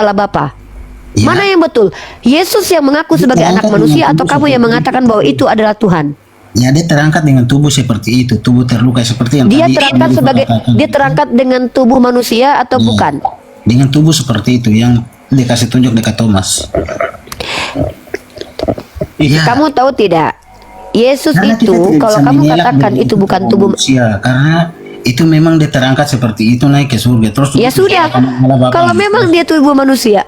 Allah Bapa? Ya. Mana yang betul? Yesus yang mengaku sebagai anak manusia atau kamu yang mengatakan bahwa itu adalah Tuhan? Ya, dia terangkat dengan tubuh seperti itu, tubuh terluka seperti yang Dia tadi terangkat Anda sebagai katakan. dia terangkat dengan tubuh manusia atau bukan? Dengan tubuh seperti itu yang dikasih tunjuk dekat Thomas. Iya. Kamu tahu tidak? Yesus Karena kita itu tidak kalau bisa kamu mengelak katakan bahwa itu bukan tubuh manusia, karena itu memang dia terangkat seperti itu naik ke surga terus. ya sudah. Kalau memang dia tubuh manusia,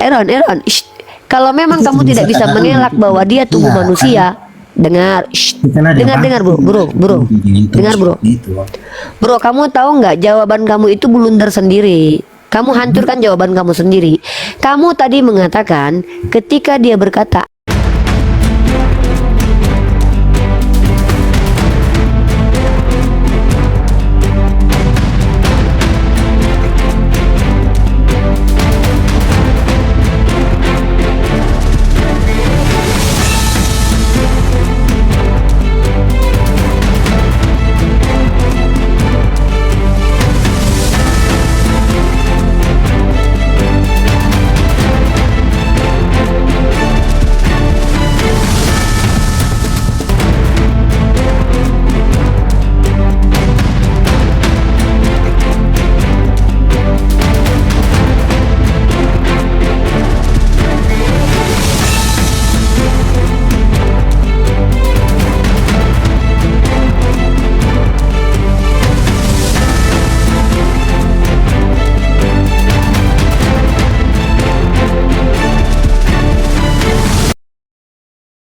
Aaron, ish. Kalau memang Itu kamu bisa tidak bisa katakan mengelak begitu. bahwa dia tubuh Iya, manusia, dengar, shh. Setelah dia dengar bangkit, bro, dengar bro, itu. bro, kamu tahu nggak jawaban kamu itu blunder sendiri. Kamu hancurkan jawaban kamu sendiri. Kamu tadi mengatakan ketika dia berkata,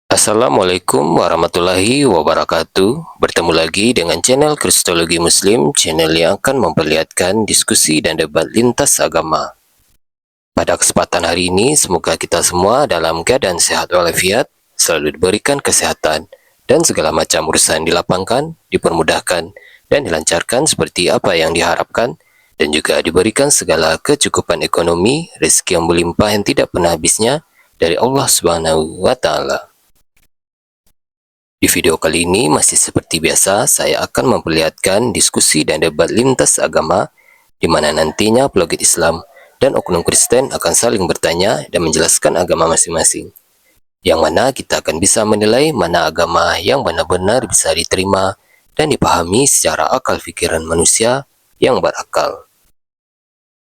Assalamualaikum warahmatullahi wabarakatuh. Bertemu lagi dengan channel Kristologi Muslim, channel yang akan memperlihatkan diskusi dan debat lintas agama. Pada kesempatan hari ini, semoga kita semua dalam keadaan sehat walafiat, selalu diberikan kesehatan, dan segala macam urusan dilapangkan, dipermudahkan, dan dilancarkan seperti apa yang diharapkan, dan juga diberikan segala kecukupan ekonomi, rezeki yang berlimpah yang tidak pernah habisnya dari Allah Subhanahu wa Ta'ala. Di video kali ini masih seperti biasa, saya akan memperlihatkan diskusi dan debat lintas agama di mana nantinya apologet Islam dan oknum Kristen akan saling bertanya dan menjelaskan agama masing-masing. Yang mana kita akan bisa menilai mana agama yang benar-benar bisa diterima dan dipahami secara akal pikiran manusia yang berakal.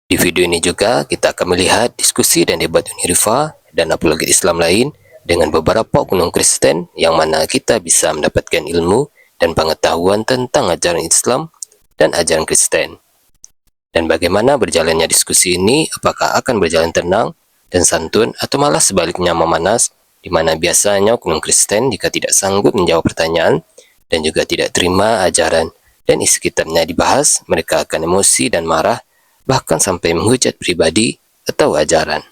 Di video ini juga kita akan melihat diskusi dan debat Unirifa dan apologet Islam lain dengan beberapa oknum Kristen yang mana kita bisa mendapatkan ilmu dan pengetahuan tentang ajaran Islam dan ajaran Kristen. Dan bagaimana berjalannya diskusi ini, apakah akan berjalan tenang dan santun atau malah sebaliknya memanas, di mana biasanya oknum Kristen jika tidak sanggup menjawab pertanyaan dan juga tidak terima ajaran dan isi kitabnya dibahas, mereka akan emosi dan marah, bahkan sampai menghujat pribadi atau ajaran.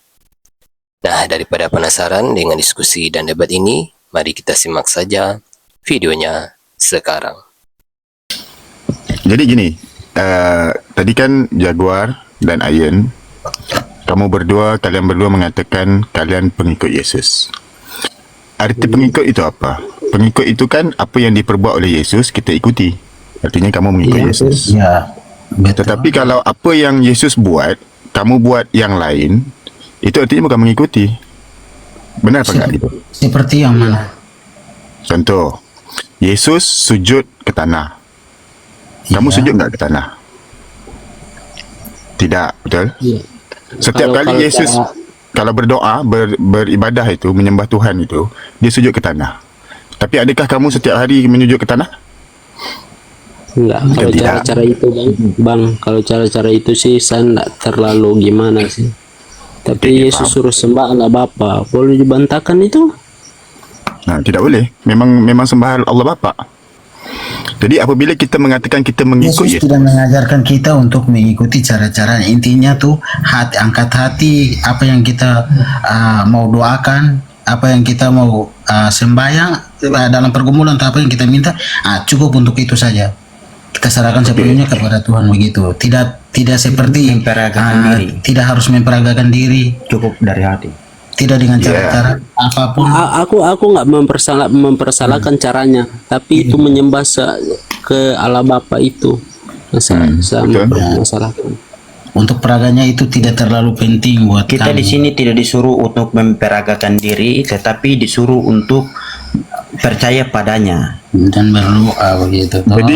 Nah, daripada penasaran dengan diskusi dan debat ini, mari kita simak saja videonya sekarang. Jadi gini, tadi kan Jaguar dan Ayen, kalian berdua mengatakan kalian pengikut Yesus. Arti pengikut itu apa? Pengikut itu kan apa yang diperbuat oleh Yesus kita ikuti. Artinya kamu mengikut Yesus. Ya, betul. Tetapi kalau apa yang Yesus buat, kamu buat yang lain, itu artinya bukan mengikuti. Benar apa enggak itu? Seperti yang mana? Contoh, Yesus sujud ke tanah. Kamu Iya. sujud enggak ke tanah? Tidak, betul? Iya. Setiap kali Yesus kalau berdoa, beribadah itu, menyembah Tuhan itu, dia sujud ke tanah. Tapi adakah kamu setiap hari menyujud ke tanah? Enggak, kalau Tidak. cara-cara itu bang, kalau cara-cara itu sih saya enggak terlalu gimana sih. Tapi Yesus suruh sembah Allah Bapa, boleh dibantahkan itu? Nah, tidak boleh. Memang sembah Allah Bapa. Jadi apabila kita mengatakan kita mengikut Yesus Yesus, tidak mengajarkan kita untuk mengikuti cara-cara. Intinya tuh angkat hati, apa yang kita mau doakan, apa yang kita mau sembahyang dalam pergumulan atau apa yang kita minta, cukup untuk itu saja. Kita serahkan sepenuhnya kepada Tuhan begitu. Tidak seperti tidak harus memperagakan diri, cukup dari hati. tidak dengan cara-cara apapun. Aku nggak mempersalahkan caranya, tapi itu menyembah ke Allah Bapa itu. Saya betul. mempermasalahkan. untuk peraganya itu tidak terlalu penting buat Kita kami. di sini tidak disuruh untuk memperagakan diri, tetapi disuruh untuk percaya padanya. Dan berdoa begitu. Jadi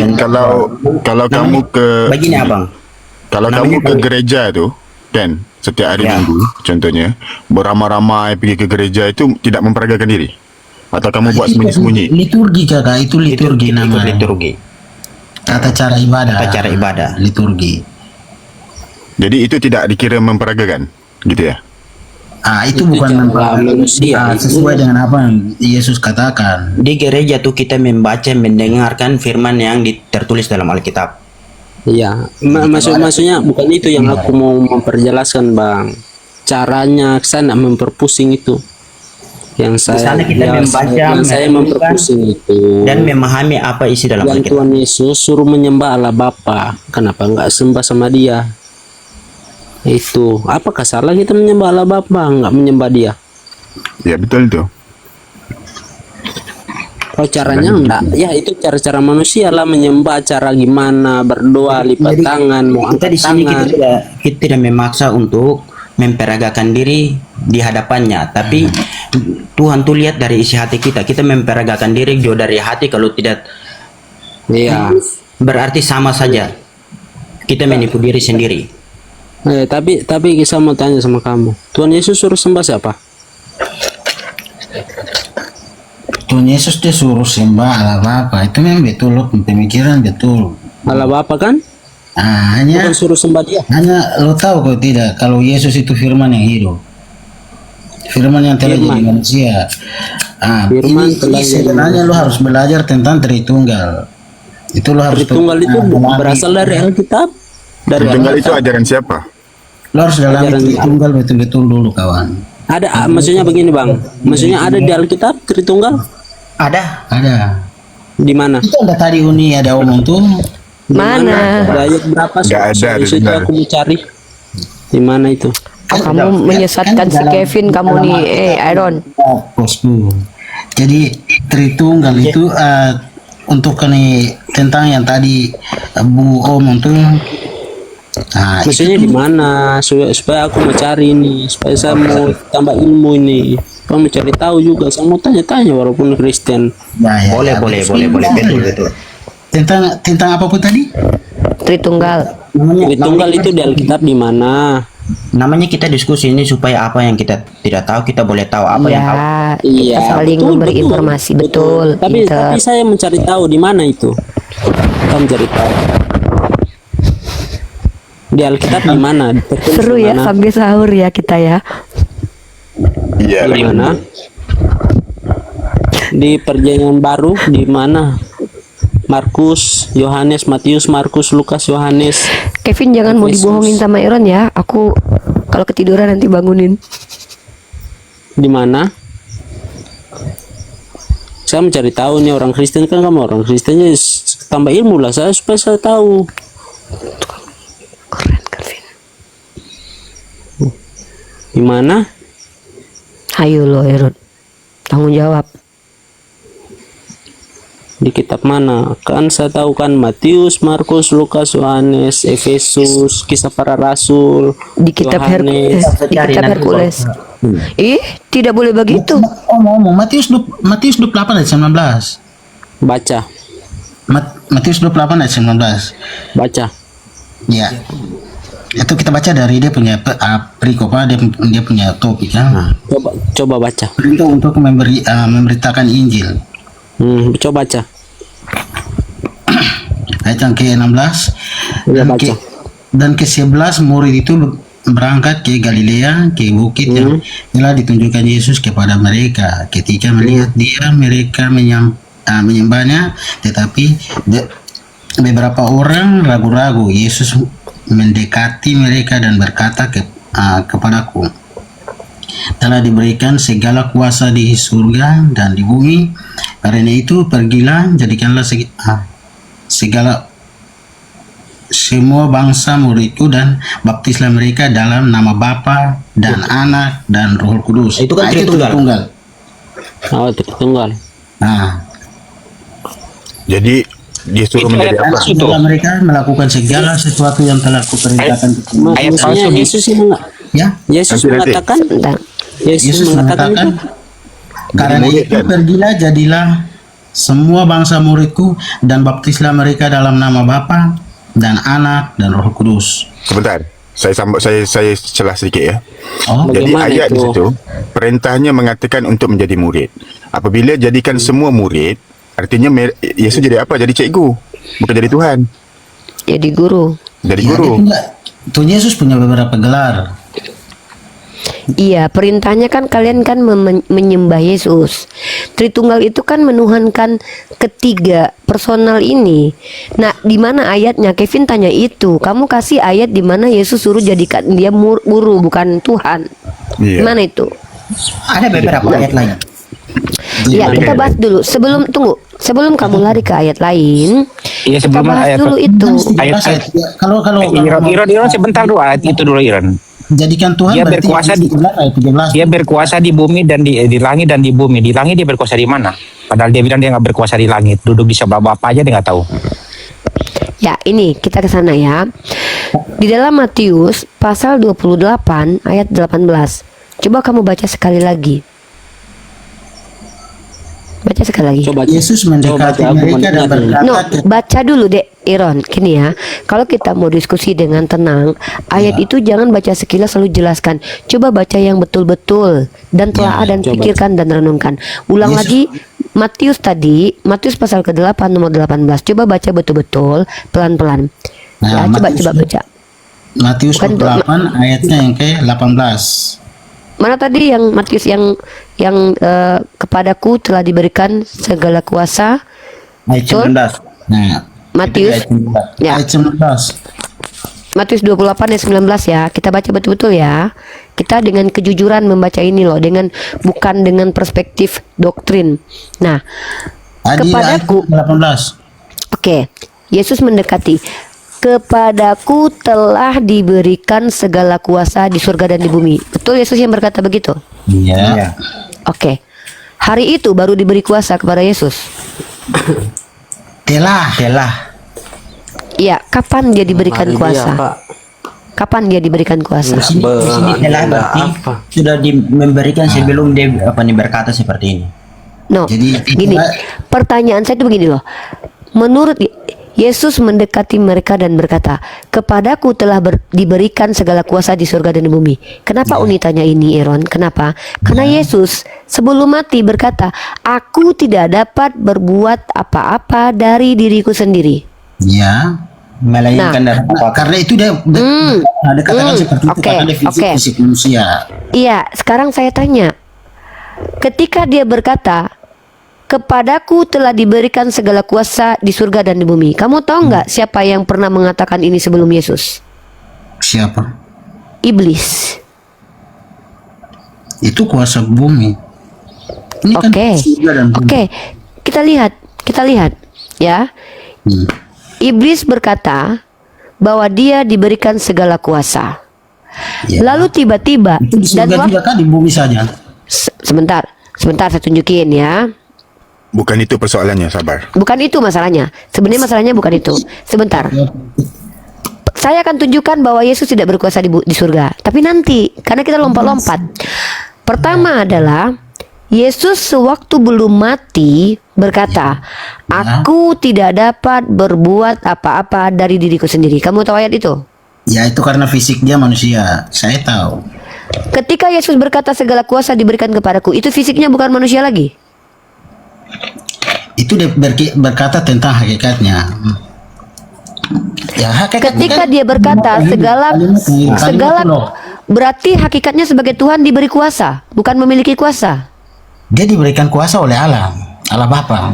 kalau kamu ke Begini abang, kalau kamu ke gereja tu kan setiap hari Ya. Minggu contohnya beramai-ramai pergi ke gereja itu tidak memperagakan diri atau kamu buat sembunyi-sembunyi. Liturgi kakak, itu liturgi ikut namanya. liturgi, Tata cara ibadah. tata cara ibadah. Liturgi. Jadi itu tidak dikira memperagakan gitu ya. Itu Itu bukan cara manusia, itu. sesuai dengan apa yang Yesus katakan. Di gereja tuh kita membaca, mendengarkan firman yang tertulis dalam Alkitab. Iya, maksudnya bukan itu yang aku mau memperjelaskan bang. Caranya saya nak memperpusing itu. Yang saya, sana kita membaca, yang saya merenungkan, memperpusing itu. Dan memahami apa isi dalam yang Alkitab. Tuhan Yesus suruh menyembah Allah Bapa, kenapa enggak sembah sama Dia? Itu, apakah salah kita menyembah Allah Bapa, enggak menyembah Dia? Ya betul itu. Kalau caranya enggak, ya itu cara-cara manusia lah menyembah, cara gimana berdoa, lipat tangan, mau Kita angkat di sini tangan. kita tidak memaksa untuk memperagakan diri di hadapannya, tapi Tuhan tuh lihat dari isi hati kita. Kita memperagakan diri jauh dari hati, kalau tidak Iya. berarti sama saja kita menipu diri sendiri. Tapi saya mau tanya sama kamu, Tuhan Yesus suruh sembah siapa? Tuhan Yesus dia suruh sembah Allah Bapa. Itu memang betul loh, pemikiran betul. Allah Bapa kan? Hanya Bukan suruh sembah Dia. lo tahu kok tidak kalau Yesus itu firman yang hidup. Firman yang telah jadi manusia. Firman Ini telah jadi sebenarnya lo harus belajar tentang Tritunggal. Itu lo harus Tritunggal itu dalami. berasal dari Alkitab. Dari Tritunggal itu Alkitab. ajaran siapa? Lo harus dalami Ajaran Tritunggal betul-betul dulu kawan. Ada, maksudnya begini bang, maksudnya ada di Alkitab Tritunggal? Ada. Di mana? Itu ada tadi Uni ada omong tuh. Mana? Ada ayat berapa? Nggak ada, Soal itu Tritunggal. aku mau cari. Di mana itu? Kamu menyesatkan si Kevin kamu nih, Iron. Bosku. Jadi Tritunggal itu untuk ini tentang yang tadi Bu omong tuh. Maksudnya di mana? Supaya aku mau cari ini, supaya saya mau tambah ilmu ini. Saya mau cari tahu juga. Saya mau tanya-tanya walaupun Kristen. Ya, Boleh, betul. Tentang apa pun tadi? Tritunggal. Tritunggal itu di Alkitab di mana? Namanya kita diskusi ini supaya apa yang kita tidak tahu kita boleh tahu, apa yang tahu. Kita saling betul, memberi betul. informasi betul. Tapi Pinter. saya mencari tahu di mana itu. Kita mencari tahu. Di Alkitab di mana? Tertulis Seru di ya mana? sambil sahur ya kita ya. Iya. Di mana? Di Perjanjian Baru di mana? Markus, Yohanes, Matius, Markus, Lukas, Yohanes. Kevin jangan mau Yesus. dibohongin sama Iron ya. Aku kalau ketiduran nanti bangunin. Di mana? Saya mencari tahu nih, orang Kristen kan, kamu orang Kristennya tambah ilmu lah saya supaya saya tahu. Keren Kevin. Di mana? Ayo lo Iron. Tanggung jawab. Di kitab mana? Kan saya tahu kan Matius, Markus, Lukas, Yohanes, Efesus, Kisah Para Rasul, Di kitab Yohanes. Hercules. Di kitab Hercules. Tidak boleh begitu. Omong Matius 28 ayat 19. Baca, Matius 28 ayat 19. baca. Ya. Itu kita baca dari dia punya perikop, dia punya topik kan. Coba baca. Perintah untuk memberitakan Injil. Coba baca. Ayat yang ke-16 Iya, baca. dan ke-11 murid itu berangkat ke Galilea, ke bukit yang telah ditunjukkan Yesus kepada mereka. Ketika melihat dia, mereka menyembahnya, tetapi beberapa orang ragu-ragu. Yesus mendekati mereka dan berkata kepadaku, telah diberikan segala kuasa di surga dan di bumi. Karena itu pergilah, jadikanlah semua bangsa muridku dan baptislah mereka dalam nama Bapa dan Anak dan Roh Kudus. Itu kan Oh, itu Tritunggal. Nah, Jadi Dia suruh Itu menjadi ayat apa? palsu tuh. Setelah mereka melakukan segala sesuatu yang telah kuperintahkan kepadamu. Ayat Maksudnya palsu di Yesus yang Ya, Yesus Nanti. mengatakan Sebentar. Yesus mengatakan itu karena murid, itu kan? pergilah jadilah semua bangsa muridku dan baptislah mereka dalam nama Bapa dan Anak dan Roh Kudus. Sebentar. Saya celah sedikit ya. Oh, Jadi Bagaimana ayat di itu? situ perintahnya mengatakan untuk menjadi murid. Apabila jadikan semua murid, artinya Yesus jadi apa? Jadi cikgu, bukan jadi Tuhan. Jadi guru. Jadi ya, guru. Tuhan Yesus punya beberapa gelar. Iya, perintahnya kan kalian kan menyembah Yesus. Tritunggal itu kan menuhankan ketiga personal ini. Nah, di mana ayatnya? Kevin tanya itu. Kamu kasih ayat di mana Yesus suruh jadikan dia guru bukan Tuhan. Iya. Mana itu? Ada beberapa ayat lain. Ya, kita bahas dulu. Sebelum kamu lari ke ayat lain, Iya, kita sebelum bahas ayat dulu itu. ayat Kalau Iron sebentar dulu, ayat itu dulu Iron. jadikan Tuhan Dia berarti berkuasa di- 17 ayat 17. Dia berkuasa di bumi dan di langit dan di bumi. Di langit dia berkuasa di mana? Padahal dia bilang dia nggak berkuasa di langit. Duduk di sebelah Bapa aja dia nggak tahu. Ya, ini kita ke sana ya. Di dalam Matius pasal 28 ayat 18. Coba kamu baca sekali lagi. Baca sekali lagi. coba Yesus mendekati Coba, aku mereka dan mendengar. No, berkata, baca dulu dek Iron. Gini ya, kalau kita mau diskusi dengan tenang, ayat itu jangan baca sekilas lalu jelaskan. Coba baca yang betul-betul dan telaah dan coba. pikirkan dan renungkan. Ulang Yesus- lagi Matius tadi, Matius pasal ke-8 nomor 18. Coba baca betul-betul pelan-pelan. Nah, Ya, coba Matius- baca. Matius Bukan 28 ayatnya yang ke-18. Mana tadi yang Matius yang kepadaku telah diberikan segala kuasa? Ayat Betul? 19. Nah, Matius ayat 19. Ya. Ayat 19. Matius 28 ayat 19 ya. Kita baca betul-betul ya. Kita dengan kejujuran membaca ini loh, dengan bukan dengan perspektif doktrin. Nah, Tadi ayat kepadaku 18. oke. Yesus mendekati. Kepadaku telah diberikan segala kuasa di surga dan di bumi. Betul Yesus yang berkata begitu? Iya. Oke. Hari itu baru diberi kuasa kepada Yesus. Telah. Iya, kapan dia diberikan Hari dia, kuasa? Pak. Kapan dia diberikan kuasa? Di sini telah Ada berarti apa? sudah memberikan sebelum dia berkata seperti ini. No, Jadi, gini, pertanyaan saya itu begini loh. Menurut Yesus mendekati mereka dan berkata, kepadaku telah diberikan segala kuasa di surga dan di bumi. Kenapa Uni tanya ini, Iron? Kenapa? Karena Yesus sebelum mati berkata, aku tidak dapat berbuat apa-apa dari diriku sendiri. Ya. Melainkan Nah. dari apa? Karena itu dia ada katakan seperti itu Oke, karena dia oke. fisik manusia. Iya, sekarang saya tanya. Ketika dia berkata, kepadaku telah diberikan segala kuasa di surga dan di bumi. Kamu tahu nggak siapa yang pernah mengatakan ini sebelum Yesus? Siapa? Iblis. Itu kuasa bumi. Ini kan Oke, surga dan bumi. oke, kita lihat, ya. Hmm. Iblis berkata bahwa dia diberikan segala kuasa. Ya. Lalu tiba-tiba Itu di surga juga kan di bumi saja. sebentar, saya tunjukin ya. Bukan itu persoalannya, sabar. Bukan itu masalahnya. Sebenarnya masalahnya bukan itu. Sebentar. Saya akan tunjukkan bahwa Yesus tidak berkuasa di surga. Tapi nanti, karena kita lompat-lompat. Pertama adalah Yesus sewaktu belum mati berkata, aku tidak dapat berbuat apa-apa dari diriku sendiri. Kamu tahu ayat itu? Ya itu karena fisik dia manusia. Saya tahu. Ketika Yesus berkata segala kuasa diberikan kepadaku, itu fisiknya bukan manusia lagi. Itu dia berkata tentang hakikatnya. Ya hakikatnya Ketika kan dia berkata segala kalimat itu loh. berarti hakikatnya sebagai Tuhan diberi kuasa, bukan memiliki kuasa. Dia diberikan kuasa oleh Allah Bapa.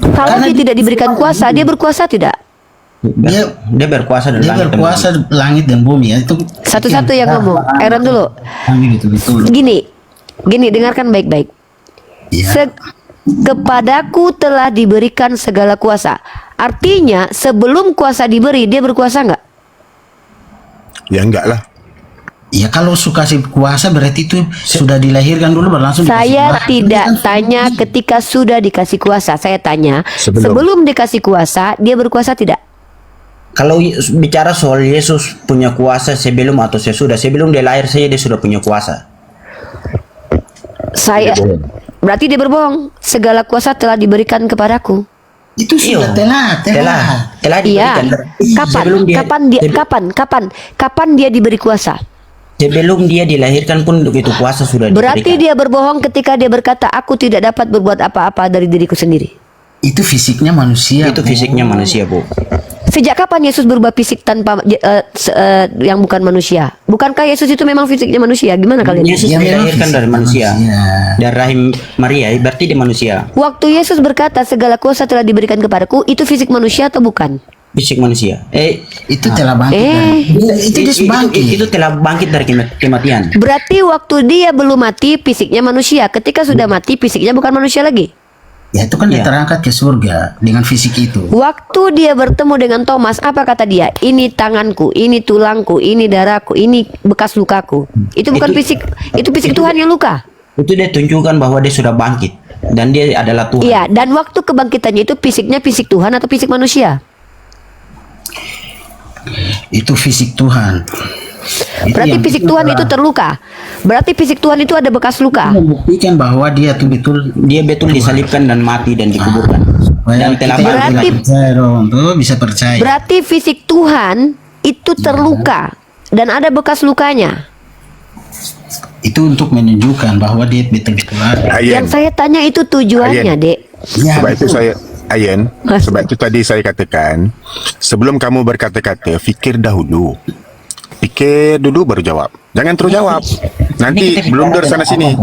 Kalau Karena dia tidak diberikan kuasa, dia berkuasa tidak? Dia berkuasa di Dia langit dan berkuasa langit dan bumi ya itu. Satu-satu yang ngomong. Aaron dulu. Betul. Gini, dengarkan baik-baik. Ya. Kepadaku telah diberikan segala kuasa. Artinya sebelum kuasa diberi, dia berkuasa nggak? Ya enggak lah. Ya kalau suka kasih kuasa berarti itu sudah dilahirkan dulu baru langsung dikasih Saya kuasa. tidak tanya ketika sudah dikasih kuasa. Saya tanya sebelum dikasih kuasa dia berkuasa tidak? Kalau bicara soal Yesus punya kuasa sebelum atau sesudah, sebelum dia lahir saja dia sudah punya kuasa. Saya berarti dia berbohong. Segala kuasa telah diberikan kepadaku. Itu sudah telah Iya. diberikan. Kapan? Sebelum dia, Kapan dia diberi kuasa? sebelum dia dilahirkan pun itu kuasa sudah Berarti diberikan. dia berbohong ketika dia berkata, aku tidak dapat berbuat apa-apa dari diriku sendiri. Itu fisiknya manusia. Itu fisiknya manusia, Bu. Sejak kapan Yesus berubah fisik tanpa yang bukan manusia? Bukankah Yesus itu memang fisiknya manusia? Gimana kalian? Yesus Ya, memang dilahirkan fisik dari manusia. manusia. Dari rahim Maria, berarti dia manusia. Waktu Yesus berkata segala kuasa telah diberikan kepadaku, itu fisik manusia atau bukan? Fisik manusia. Itu telah bangkit. Itu dia bangkit. Itu telah bangkit dari kematian. Berarti waktu dia belum mati fisiknya manusia. Ketika sudah mati fisiknya bukan manusia lagi. Ya itu kan dia terangkat ke surga dengan fisik itu. Waktu dia bertemu dengan Thomas, apa kata dia? Ini tanganku, ini tulangku, ini darahku, ini bekas lukaku. Itu bukan fisik, itu fisik Tuhan yang luka. Itu dia tunjukkan bahwa dia sudah bangkit dan dia adalah Tuhan. Iya, dan waktu kebangkitannya itu fisiknya fisik Tuhan atau fisik manusia? Itu fisik Tuhan. Berarti fisik Tuhan itu terluka. Berarti fisik Tuhan itu ada bekas luka. Membuktikan bahwa dia tuh betul Dia betul disalibkan dan mati dan dikuburkan. Dan telah Berarti- bangkit. percaya dong, tuh bisa percaya. Berarti fisik Tuhan itu terluka dan ada bekas lukanya. Itu untuk menunjukkan bahwa dia betul-betul ada. Yang Ayen, saya tanya itu tujuannya, Ayen. Dek. Ya, sebab itu betul. saya Ayen, sebab itu tadi saya katakan, sebelum kamu berkata-kata, fikir dahulu. Fikir dulu baru jawab. Jangan terus jawab. Nanti blunder sana sini.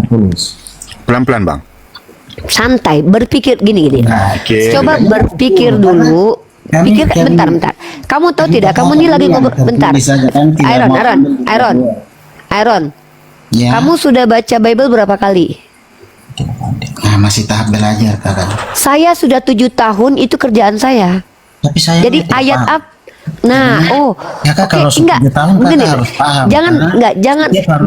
Pelan-pelan, Bang. Santai, berpikir gini. Oke. Coba berpikir dulu. Pikir bentar. Kamu tahu tidak? Kamu ini lagi ngobrol bentar. Iron. Ya. Kamu sudah baca Bible berapa kali? Nah, masih tahap belajar kakak. Saya sudah 7 tahun, itu kerjaan saya. Tapi saya Jadi tidak ayat paham. apa? Nah, Ya, Kak, kalau enggak, 10 tahun, Kak, begini, harus paham, jangan, karena enggak, jangan, dia baru-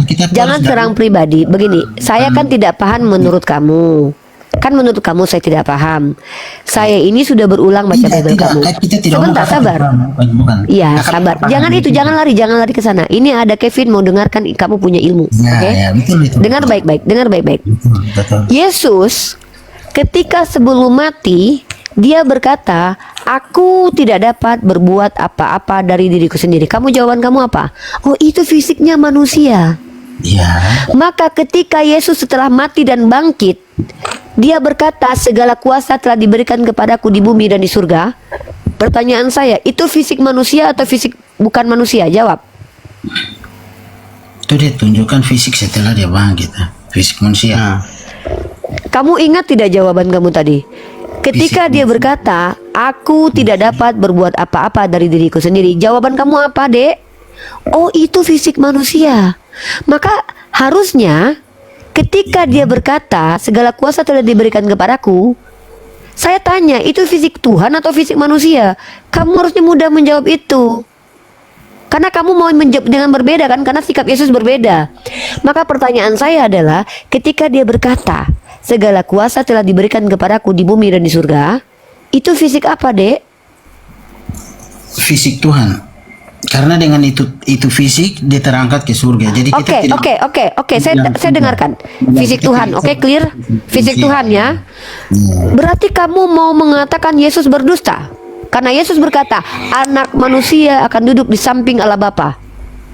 kita tuh jangan harus serang pribadi. Begini, saya kan tidak paham menurut kamu. Kan menurut kamu saya tidak paham. Saya ini sudah berulang baca Bible kamu. Kita tidak Sebentar, mau sabar. bukan. Iya, Kakak sabar. paham. Jangan itu, jangan lari ke sana. Ini ada Kevin mau dengarkan kamu punya ilmu. Ya, Oke? ya, betul itu. Dengar baik-baik, dengar baik-baik. Betul. Yesus ketika sebelum mati dia berkata, aku tidak dapat berbuat apa-apa dari diriku sendiri. Jawaban kamu apa? Oh, itu fisiknya manusia. Ya. Maka ketika Yesus setelah mati dan bangkit, dia berkata segala kuasa telah diberikan kepadaku di bumi dan di surga. Pertanyaan saya, itu fisik manusia atau fisik bukan manusia? Jawab. Itu dia tunjukkan fisik setelah dia bangkit. Fisik manusia. Nah, Kamu ingat tidak jawaban kamu tadi? Ketika dia berkata, aku tidak dapat berbuat apa-apa dari diriku sendiri. Jawaban kamu apa, Dek? Oh, itu fisik manusia. Maka harusnya ketika dia berkata, segala kuasa telah diberikan kepadaku, saya tanya, itu fisik Tuhan atau fisik manusia? Kamu harusnya mudah menjawab itu. Karena kamu mau menjawab dengan berbeda kan? Karena sikap Yesus berbeda. Maka pertanyaan saya adalah, ketika dia berkata, segala kuasa telah diberikan kepadaku di bumi dan di surga, itu fisik apa, Dek? Fisik Tuhan. Karena dengan itu fisik dia terangkat ke surga. Jadi kita Oke. Saya dengarkan. Fisik Tuhan, oke, clear? Fisik Tuhan ya. Berarti kamu mau mengatakan Yesus berdusta? Karena Yesus berkata, anak manusia akan duduk di samping Allah Bapa.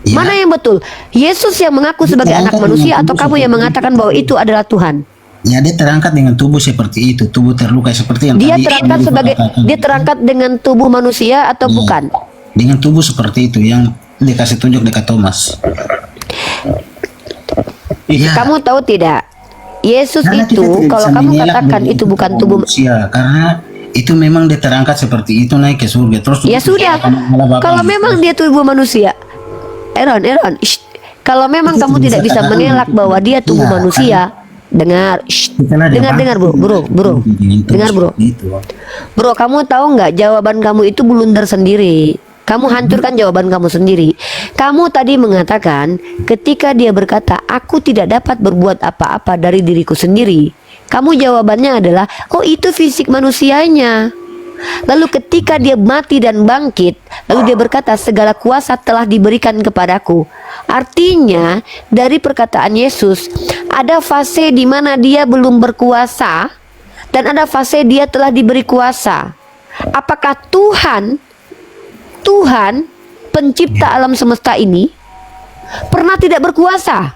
Ya. Mana yang betul? Yesus yang mengaku sebagai anak manusia atau kamu yang mengatakan bahwa itu adalah Tuhan? Ya, dia terangkat dengan tubuh seperti itu, tubuh terluka seperti yang Dia tadi terangkat Anda sebagai katakan. dia terangkat dengan tubuh manusia atau bukan? Dengan tubuh seperti itu yang dikasih tunjuk dekat Thomas. Ya, Kamu tahu tidak? Yesus karena kita itu tidak kalau bisa kamu mengelak katakan bahwa itu bukan tubuh manusia, karena itu memang dia terangkat seperti itu naik ke surga terus. ya sudah. Kalau memang dia tubuh manusia, Aaron, kalau memang kamu tidak bisa mengelak bahwa dia tubuh manusia, dengar, dengar bro, dengar bro, kamu tahu nggak jawaban kamu itu blunder sendiri. Kamu hancurkan jawaban kamu sendiri. Kamu tadi mengatakan ketika dia berkata, aku tidak dapat berbuat apa-apa dari diriku sendiri. Kamu jawabannya adalah, oh itu fisik manusianya. Lalu ketika dia mati dan bangkit, lalu dia berkata, segala kuasa telah diberikan kepadaku. Artinya dari perkataan Yesus, ada fase di mana dia belum berkuasa dan ada fase dia telah diberi kuasa. Apakah Tuhan pencipta alam semesta ini pernah tidak berkuasa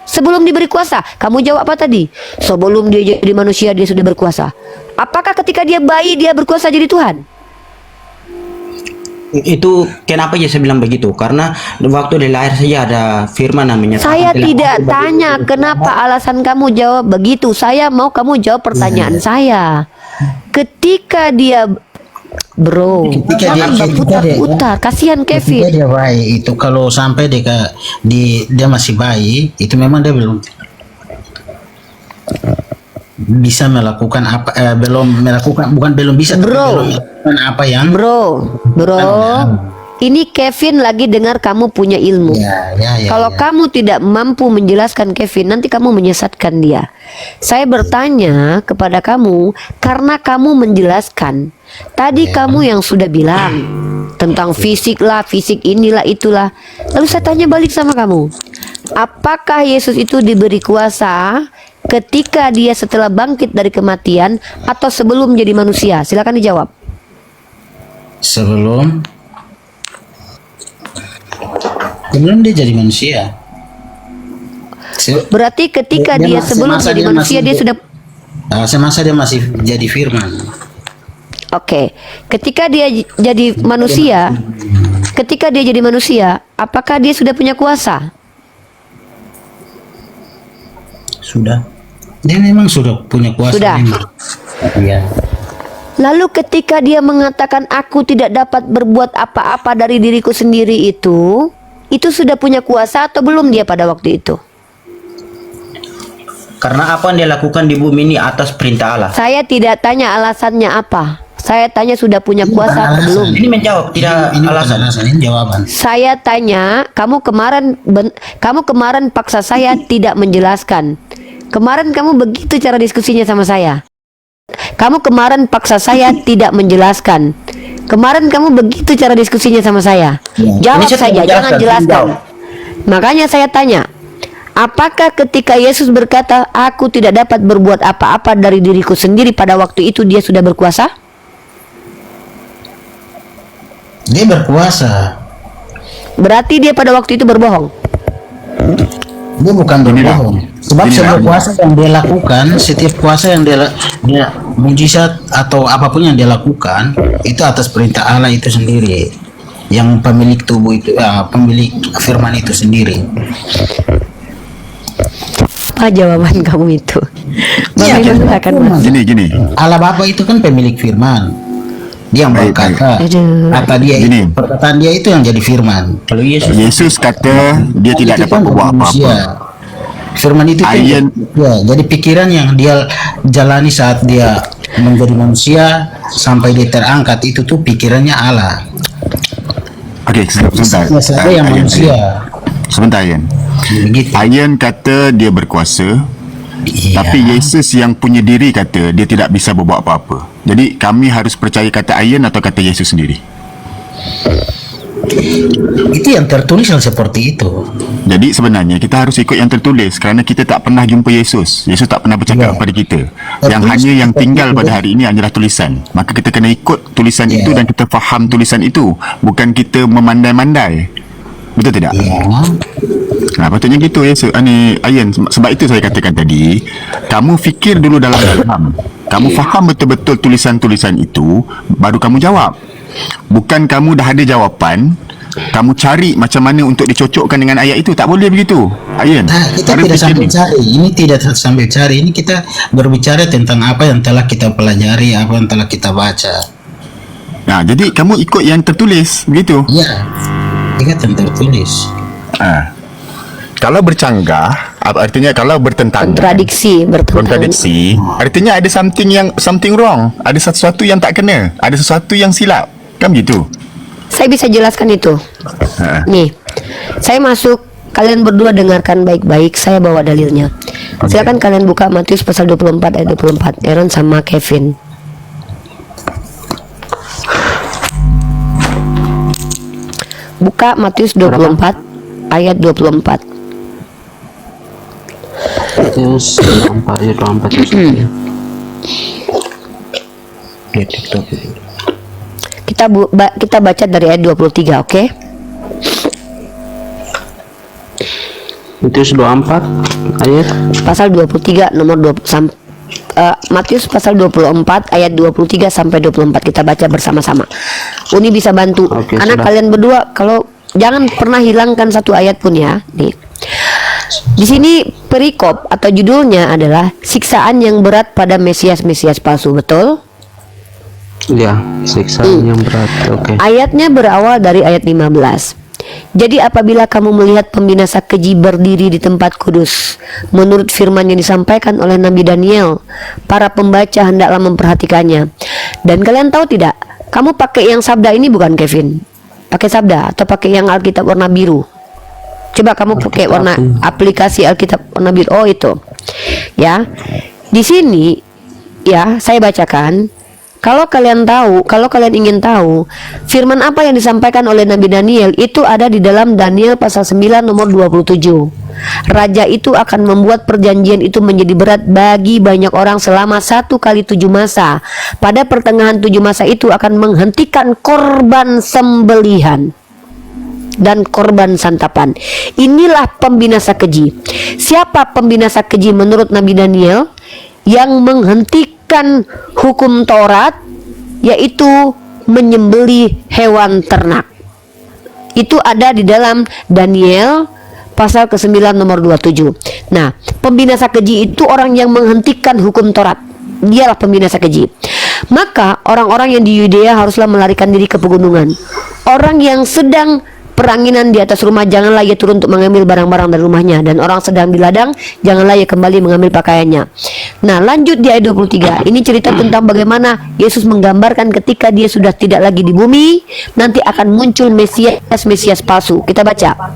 sebelum diberi kuasa? Kamu jawab apa tadi? Sebelum dia jadi manusia dia sudah berkuasa. Apakah ketika dia bayi dia berkuasa jadi Tuhan? Itu kenapa ya saya bilang begitu? Karena waktu dia lahir saja ada firman namanya. Saya tidak tanya kenapa alasan kamu jawab begitu. Saya mau kamu jawab pertanyaan saya. Ketika dia Bro, Ketika jangan dia- berputar-putar. Kasihan Ketika Kevin. dia bayi itu, kalau sampai dia masih bayi, itu memang dia belum bisa melakukan apa, belum melakukan, bukan belum bisa, tapi Bro. belum melakukan apa yang Bro, ini Kevin lagi dengar kamu punya ilmu. ya. Kalau kamu tidak mampu menjelaskan Kevin, nanti kamu menyesatkan dia. Saya bertanya kepada kamu karena kamu menjelaskan. Tadi kamu yang sudah bilang tentang fisik lah, fisik inilah itulah. Lalu saya tanya balik sama kamu. Apakah Yesus itu diberi kuasa ketika dia setelah bangkit dari kematian atau sebelum jadi manusia? Silakan dijawab. sebelum dia jadi manusia. Berarti ketika dia sebelum semasa jadi manusia dia sudah semasa dia masih jadi firman. Oke, ketika dia jadi manusia, apakah dia sudah punya kuasa? Sudah. Dia memang sudah punya kuasa. Sudah. memang. Iya. Lalu ketika dia mengatakan aku tidak dapat berbuat apa-apa dari diriku sendiri itu sudah punya kuasa atau belum dia pada waktu itu? Karena apa yang dia lakukan di bumi ini atas perintah Allah. Saya tidak tanya alasannya apa. Saya tanya sudah punya kuasa atau belum. Ini menjawab tidak Ini bukan alasan. alasan, ini jawaban. Saya tanya, kamu kemarin paksa saya tidak menjelaskan. Kemarin kamu begitu cara diskusinya sama saya. Kamu kemarin paksa saya tidak menjelaskan. Kemarin kamu begitu cara diskusinya sama saya. Jawab Ini saya saja, tidak jangan menjelaskan, jelaskan. jawab. Makanya saya tanya, apakah ketika Yesus berkata, aku tidak dapat berbuat apa-apa dari diriku sendiri pada waktu itu dia sudah berkuasa? Dia berkuasa. Berarti dia pada waktu itu berbohong. Dia bukan berbohong. Sebab Gini setiap lah. kuasa yang dia lakukan, setiap kuasa yang dia mujizat atau apapun yang dia lakukan, itu atas perintah Allah itu sendiri. Yang pemilik tubuh itu, pemilik firman itu sendiri. Apa jawaban kamu itu? Iya, Bapak Ibu silakan, Mas. Gini. Allah Bapa itu kan pemilik firman. Dia yang Baik, berkata, Aduh. kata dia Gini. itu, perkataan dia itu yang jadi firman. Kalau Yesus Yesus kata dia tidak Itu dapat kan berbuat manusia. apa-apa. Firman itu kan Ayen. ya, jadi pikiran yang dia jalani saat dia menjadi manusia sampai dia terangkat itu tuh pikirannya Allah. Okey, sebentar. Ya, saya yang Ayen. manusia. Sebentar, Ayen. Begitu. Ayen kata dia berkuasa, Iya. tapi Yesus yang punya diri kata dia tidak bisa berbuat apa-apa. Jadi kami harus percaya kata Ayen atau kata Yesus sendiri. Itu yang tertulis yang seperti itu. Jadi sebenarnya kita harus ikut yang tertulis kerana kita tak pernah jumpa Yesus. Yesus tak pernah bercakap Ya. kepada kita. Yang Tertulis hanya yang seperti tinggal itu. pada hari ini adalah tulisan. Maka kita kena ikut tulisan Ya. itu dan kita faham tulisan itu, bukan kita memandai-mandai. Betul tidak? Ya. Nah, patutnya gitu ya, Ayen. Sebab itu saya katakan tadi, kamu fikir dulu dalam-dalam. Kamu faham betul-betul tulisan-tulisan itu, baru kamu jawab. Bukan kamu dah ada jawapan, kamu cari macam mana untuk dicocokkan dengan ayat itu. Tak boleh begitu, Ayen. Nah, kita Harus tidak fikir sambil ni. cari. Ini tidak sambil cari. Ini kita berbicara tentang apa yang telah kita pelajari, apa yang telah kita baca. Nah, jadi kamu ikut yang tertulis, begitu. Ya, ini kan tertulis. Kalau bercanggah, artinya kalau bertentangan, kontradiksi, artinya ada something wrong, ada sesuatu yang tak kena, ada sesuatu yang silap, kan begitu. Saya bisa jelaskan itu. Nih, saya masuk, kalian berdua dengarkan baik-baik, saya bawa dalilnya. Silakan kalian buka Matius pasal 24 ayat 24, Aaron sama Kevin. Buka Matius 24 ayat 24. Matius 24 ayat 24. Di TikTok. Kita baca dari ayat 23, oke? Matius 24 ayat Pasal 23 nomor 20 Matius pasal 24 ayat 23 sampai 24 kita baca bersama-sama. Uni bisa bantu. Oke, Karena sudah. kalian berdua kalau jangan pernah hilangkan satu ayat pun ya. Nih. Di sini perikop atau judulnya adalah siksaan yang berat pada Mesias palsu, betul? ya siksaan yang berat. Oke. Ayatnya berawal dari ayat 15. Jadi apabila kamu melihat pembinasa keji berdiri di tempat kudus, menurut firman yang disampaikan oleh Nabi Daniel, para pembaca hendaklah memperhatikannya. Dan kalian tahu tidak, kamu pakai yang sabda ini bukan, Kevin? Pakai sabda atau pakai yang Alkitab warna biru? Coba kamu pakai warna aplikasi Alkitab warna biru. Oh itu. Ya. Di sini ya, saya bacakan. Kalau kalian ingin tahu firman apa yang disampaikan oleh Nabi Daniel, itu ada di dalam Daniel pasal 9 nomor 27. Raja itu akan membuat perjanjian itu menjadi berat bagi banyak orang selama 1 kali 7 masa. Pada pertengahan 7 masa itu akan menghentikan korban sembelihan dan korban santapan. Inilah pembinasa keji. Siapa pembinasa keji menurut Nabi Daniel? Yang menghentikan hukum Taurat, yaitu menyembelih hewan ternak. Itu ada di dalam Daniel pasal ke-9 nomor 27. Nah, pembinasa keji itu orang yang menghentikan hukum Taurat. Dialah pembinasa keji. Maka orang-orang yang di Yudea haruslah melarikan diri ke pegunungan. Orang yang sedang peranginan di atas rumah, janganlah ia turun untuk mengambil barang-barang dari rumahnya. Dan orang sedang di ladang, janganlah ia kembali mengambil pakaiannya. Nah, lanjut di ayat 23. Ini cerita tentang bagaimana Yesus menggambarkan ketika dia sudah tidak lagi di bumi, nanti akan muncul Mesias palsu. Kita baca.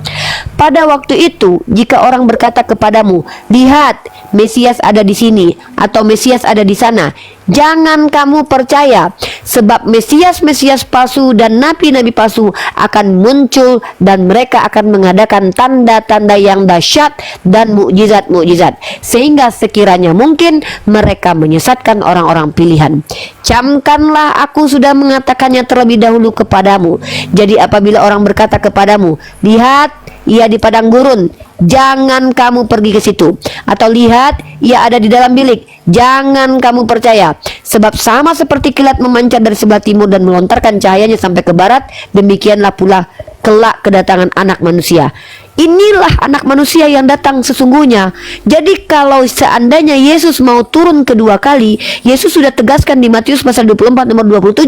Pada waktu itu, jika orang berkata kepadamu, lihat, Mesias ada di sini, atau Mesias ada di sana, jangan kamu percaya, sebab Mesias palsu dan nabi-nabi palsu akan muncul, dan mereka akan mengadakan tanda-tanda yang dahsyat dan mukjizat-mukjizat, sehingga sekiranya mungkin mereka menyesatkan orang-orang pilihan. Camkanlah, aku sudah mengatakannya terlebih dahulu kepadamu. Jadi apabila orang berkata kepadamu, lihat, ia di padang gurun, jangan kamu pergi ke situ. Atau lihat, ia ada di dalam bilik, jangan kamu percaya. Sebab sama seperti kilat memancar dari sebelah timur dan melontarkan cahayanya sampai ke barat, demikianlah pula kelak kedatangan Anak Manusia. Inilah Anak Manusia yang datang sesungguhnya. Jadi kalau seandainya Yesus mau turun kedua kali, Yesus sudah tegaskan di Matius pasal 24 nomor 27,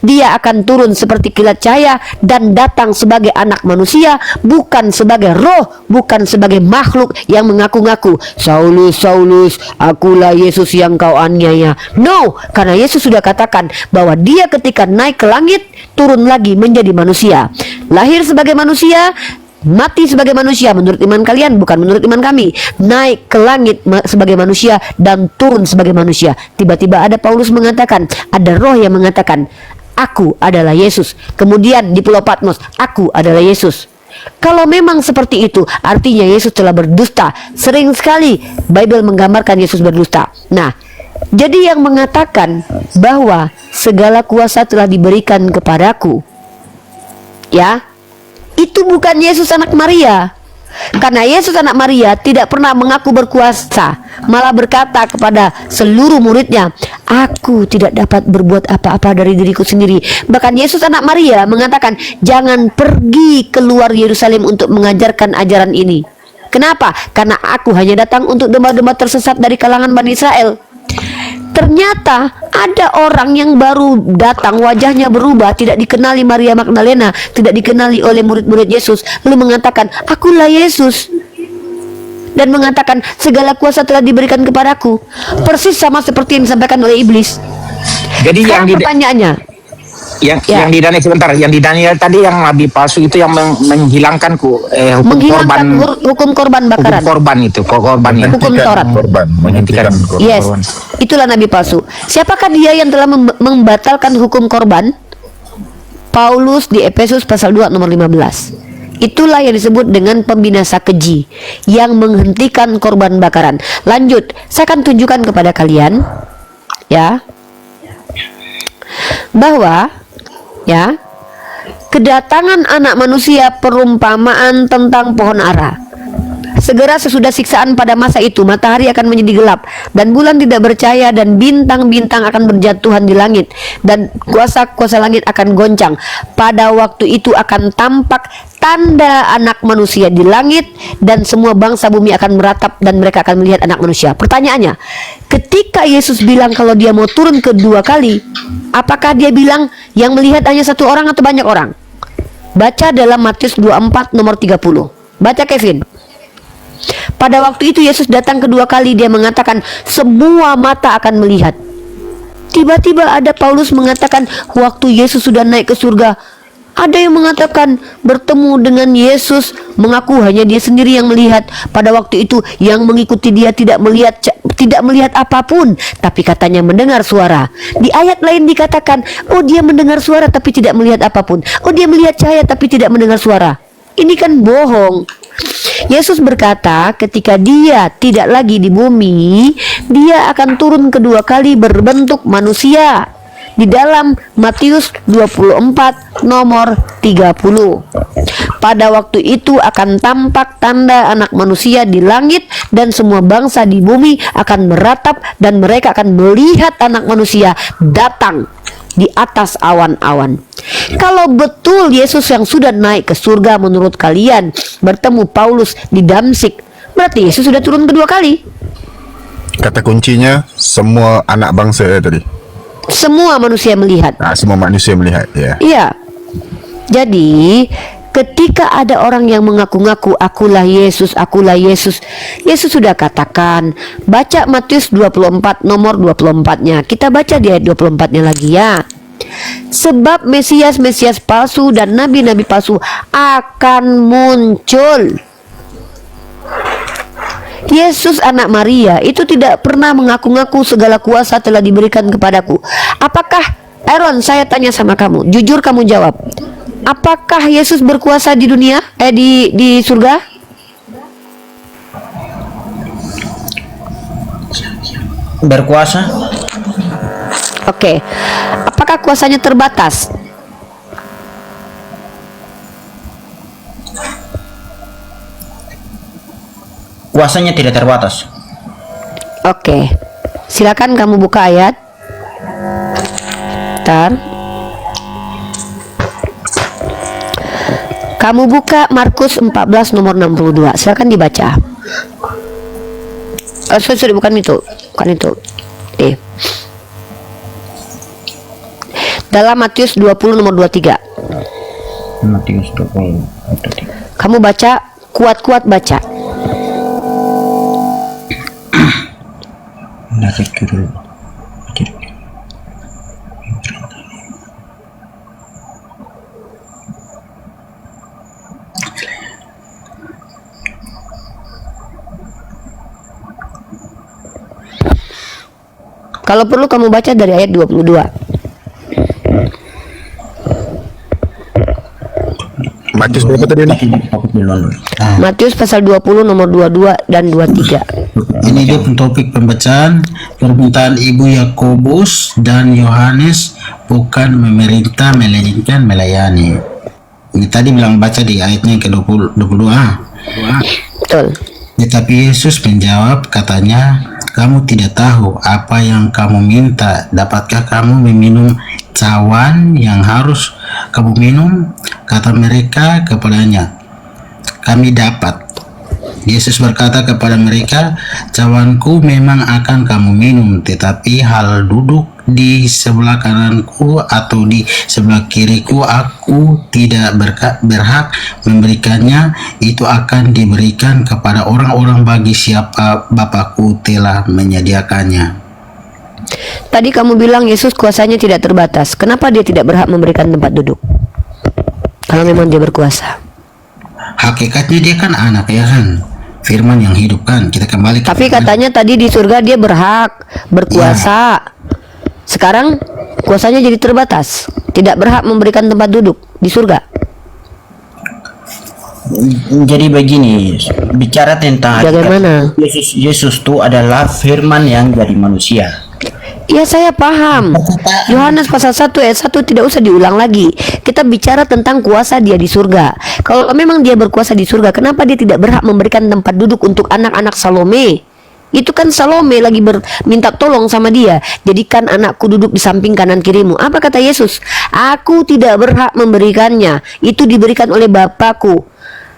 dia akan turun seperti kilat cahaya dan datang sebagai Anak Manusia, bukan sebagai roh, bukan sebagai makhluk yang mengaku-ngaku, Saulus, Saulus, akulah Yesus yang kau aniaya. No, karena Yesus sudah katakan bahwa dia ketika naik ke langit, turun lagi menjadi manusia. Lahir sebagai manusia, mati sebagai manusia menurut iman kalian, bukan menurut iman kami. Naik ke langit sebagai manusia dan turun sebagai manusia. Tiba-tiba ada Paulus mengatakan, ada roh yang mengatakan, aku adalah Yesus. Kemudian di Pulau Patmos, aku adalah Yesus. Kalau memang seperti itu, artinya Yesus telah berdusta. Sering sekali Bible menggambarkan Yesus berdusta. Nah, jadi yang mengatakan bahwa segala kuasa telah diberikan kepadaku, ya, itu bukan Yesus anak Maria. Karena Yesus anak Maria tidak pernah mengaku berkuasa, malah berkata kepada seluruh muridnya, aku tidak dapat berbuat apa-apa dari diriku sendiri. Bahkan Yesus anak Maria mengatakan, jangan pergi keluar Yerusalem untuk mengajarkan ajaran ini. Kenapa? Karena aku hanya datang untuk domba-domba tersesat dari kalangan Bani Israel. Ternyata ada orang yang baru datang, wajahnya berubah, tidak dikenali Maria Magdalena, tidak dikenali oleh murid-murid Yesus, lalu mengatakan, akulah Yesus, dan mengatakan segala kuasa telah diberikan kepadaku. Persis sama seperti yang disampaikan oleh iblis. Jadi Sekarang yang pertanyaannya, Yang Ya. yang di Daniel sebentar, yang di Daniel tadi yang nabi palsu itu yang menghilangkan hukum korban, Menghilangkan hukum korban bakaran. hukum korban itu, korban ya. Hukum Taurat. korban, menghentikan korban. Yes, itulah nabi palsu. Siapakah dia yang telah membatalkan hukum korban? Paulus di Efesus pasal 2 nomor 15. Itulah yang disebut dengan pembinasa keji yang menghentikan korban bakaran. Lanjut, saya akan tunjukkan kepada kalian ya bahwa ya kedatangan anak manusia perumpamaan tentang pohon ara. Segera sesudah siksaan pada masa itu, matahari akan menjadi gelap dan bulan tidak bercahaya dan bintang-bintang akan berjatuhan di langit dan kuasa-kuasa langit akan goncang. Pada waktu itu akan tampak tanda anak manusia di langit dan semua bangsa bumi akan meratap dan mereka akan melihat anak manusia. Pertanyaannya, ketika Yesus bilang kalau dia mau turun kedua kali, apakah dia bilang yang melihat hanya satu orang atau banyak orang? Baca dalam Matius 24 nomor 30. Baca Kevin. Pada waktu itu Yesus datang kedua kali, dia mengatakan semua mata akan melihat. Tiba-tiba ada Paulus mengatakan waktu Yesus sudah naik ke surga. Ada yang mengatakan bertemu dengan Yesus, mengaku hanya dia sendiri yang melihat. Pada waktu itu yang mengikuti dia tidak melihat apapun, tapi katanya mendengar suara. Di ayat lain dikatakan, oh dia mendengar suara tapi tidak melihat apapun. Oh dia melihat cahaya tapi tidak mendengar suara. Ini kan bohong. Yesus berkata ketika dia tidak lagi di bumi, dia akan turun kedua kali berbentuk manusia. Di dalam Matius 24 nomor 30. Pada waktu itu akan tampak tanda anak manusia di langit dan semua bangsa di bumi akan meratap dan mereka akan melihat anak manusia datang di atas awan-awan. Kalau betul Yesus yang sudah naik ke surga menurut kalian bertemu Paulus di Damsik, berarti Yesus sudah turun kedua kali. Kata kuncinya semua anak bangsa tadi. Semua manusia melihat. Semua manusia melihat ya. Iya. Jadi ketika ada orang yang mengaku-ngaku akulah Yesus, Yesus sudah katakan. Baca Matius 24 nomor 24-nya. Kita baca di ayat 24-nya lagi ya. Sebab Mesias palsu dan nabi-nabi palsu akan muncul. Yesus anak Maria itu tidak pernah mengaku-ngaku segala kuasa telah diberikan kepadaku. Apakah, Aaron, saya tanya sama kamu, jujur kamu jawab. Apakah Yesus berkuasa di dunia? Di surga? Berkuasa? Oke. Apakah kuasanya terbatas? Kuasanya tidak terbatas. Oke. Silakan kamu buka ayat. Bentar. Kamu buka Markus 14 nomor 62. Silakan dibaca. Sorry, bukan itu. Dalam Matius 20 nomor 23. Matius 20. Kamu baca, kuat-kuat baca. Kalau perlu kamu baca dari ayat 22. Matius berapa tadi nih? Matius pasal 20 nomor 22 dan 23. Ini dia topik pembacaan. Permintaan ibu Yakobus dan Yohanes bukan memerintah melainkan melayani. Ini tadi bilang baca di ayatnya yang ke-22. Betul. Tetapi Yesus menjawab, katanya, kamu tidak tahu apa yang kamu minta. Dapatkah kamu meminum cawan yang harus kamu minum? Kata mereka kepadanya, kami dapat. Yesus berkata kepada mereka, cawanku memang akan kamu minum, tetapi hal duduk di sebelah kananku atau di sebelah kiriku aku tidak berhak memberikannya. Itu akan diberikan kepada orang-orang bagi siapa Bapakku telah menyediakannya. Tadi kamu bilang Yesus kuasanya tidak terbatas. Kenapa dia tidak berhak memberikan tempat duduk? Kalau memang dia berkuasa. Hakikatnya dia kan anak ya kan, firman yang hidup kan. Kita kembali ke Tapi katanya tadi di surga dia berhak berkuasa. Sekarang kuasanya jadi terbatas. Tidak berhak memberikan tempat duduk di surga. Jadi begini, bicara tentang Bagaimana? Yesus itu adalah firman yang jadi manusia. Ya saya paham. Yohanes pasal 1 ayat 1 tidak usah diulang lagi. Kita bicara tentang kuasa dia di surga. Kalau memang dia berkuasa di surga, kenapa dia tidak berhak memberikan tempat duduk untuk anak-anak Salome? Itu kan Salome lagi minta tolong sama dia. Jadikan anakku duduk di samping kanan kirimu. Apa kata Yesus? Aku tidak berhak memberikannya. Itu diberikan oleh Bapakku.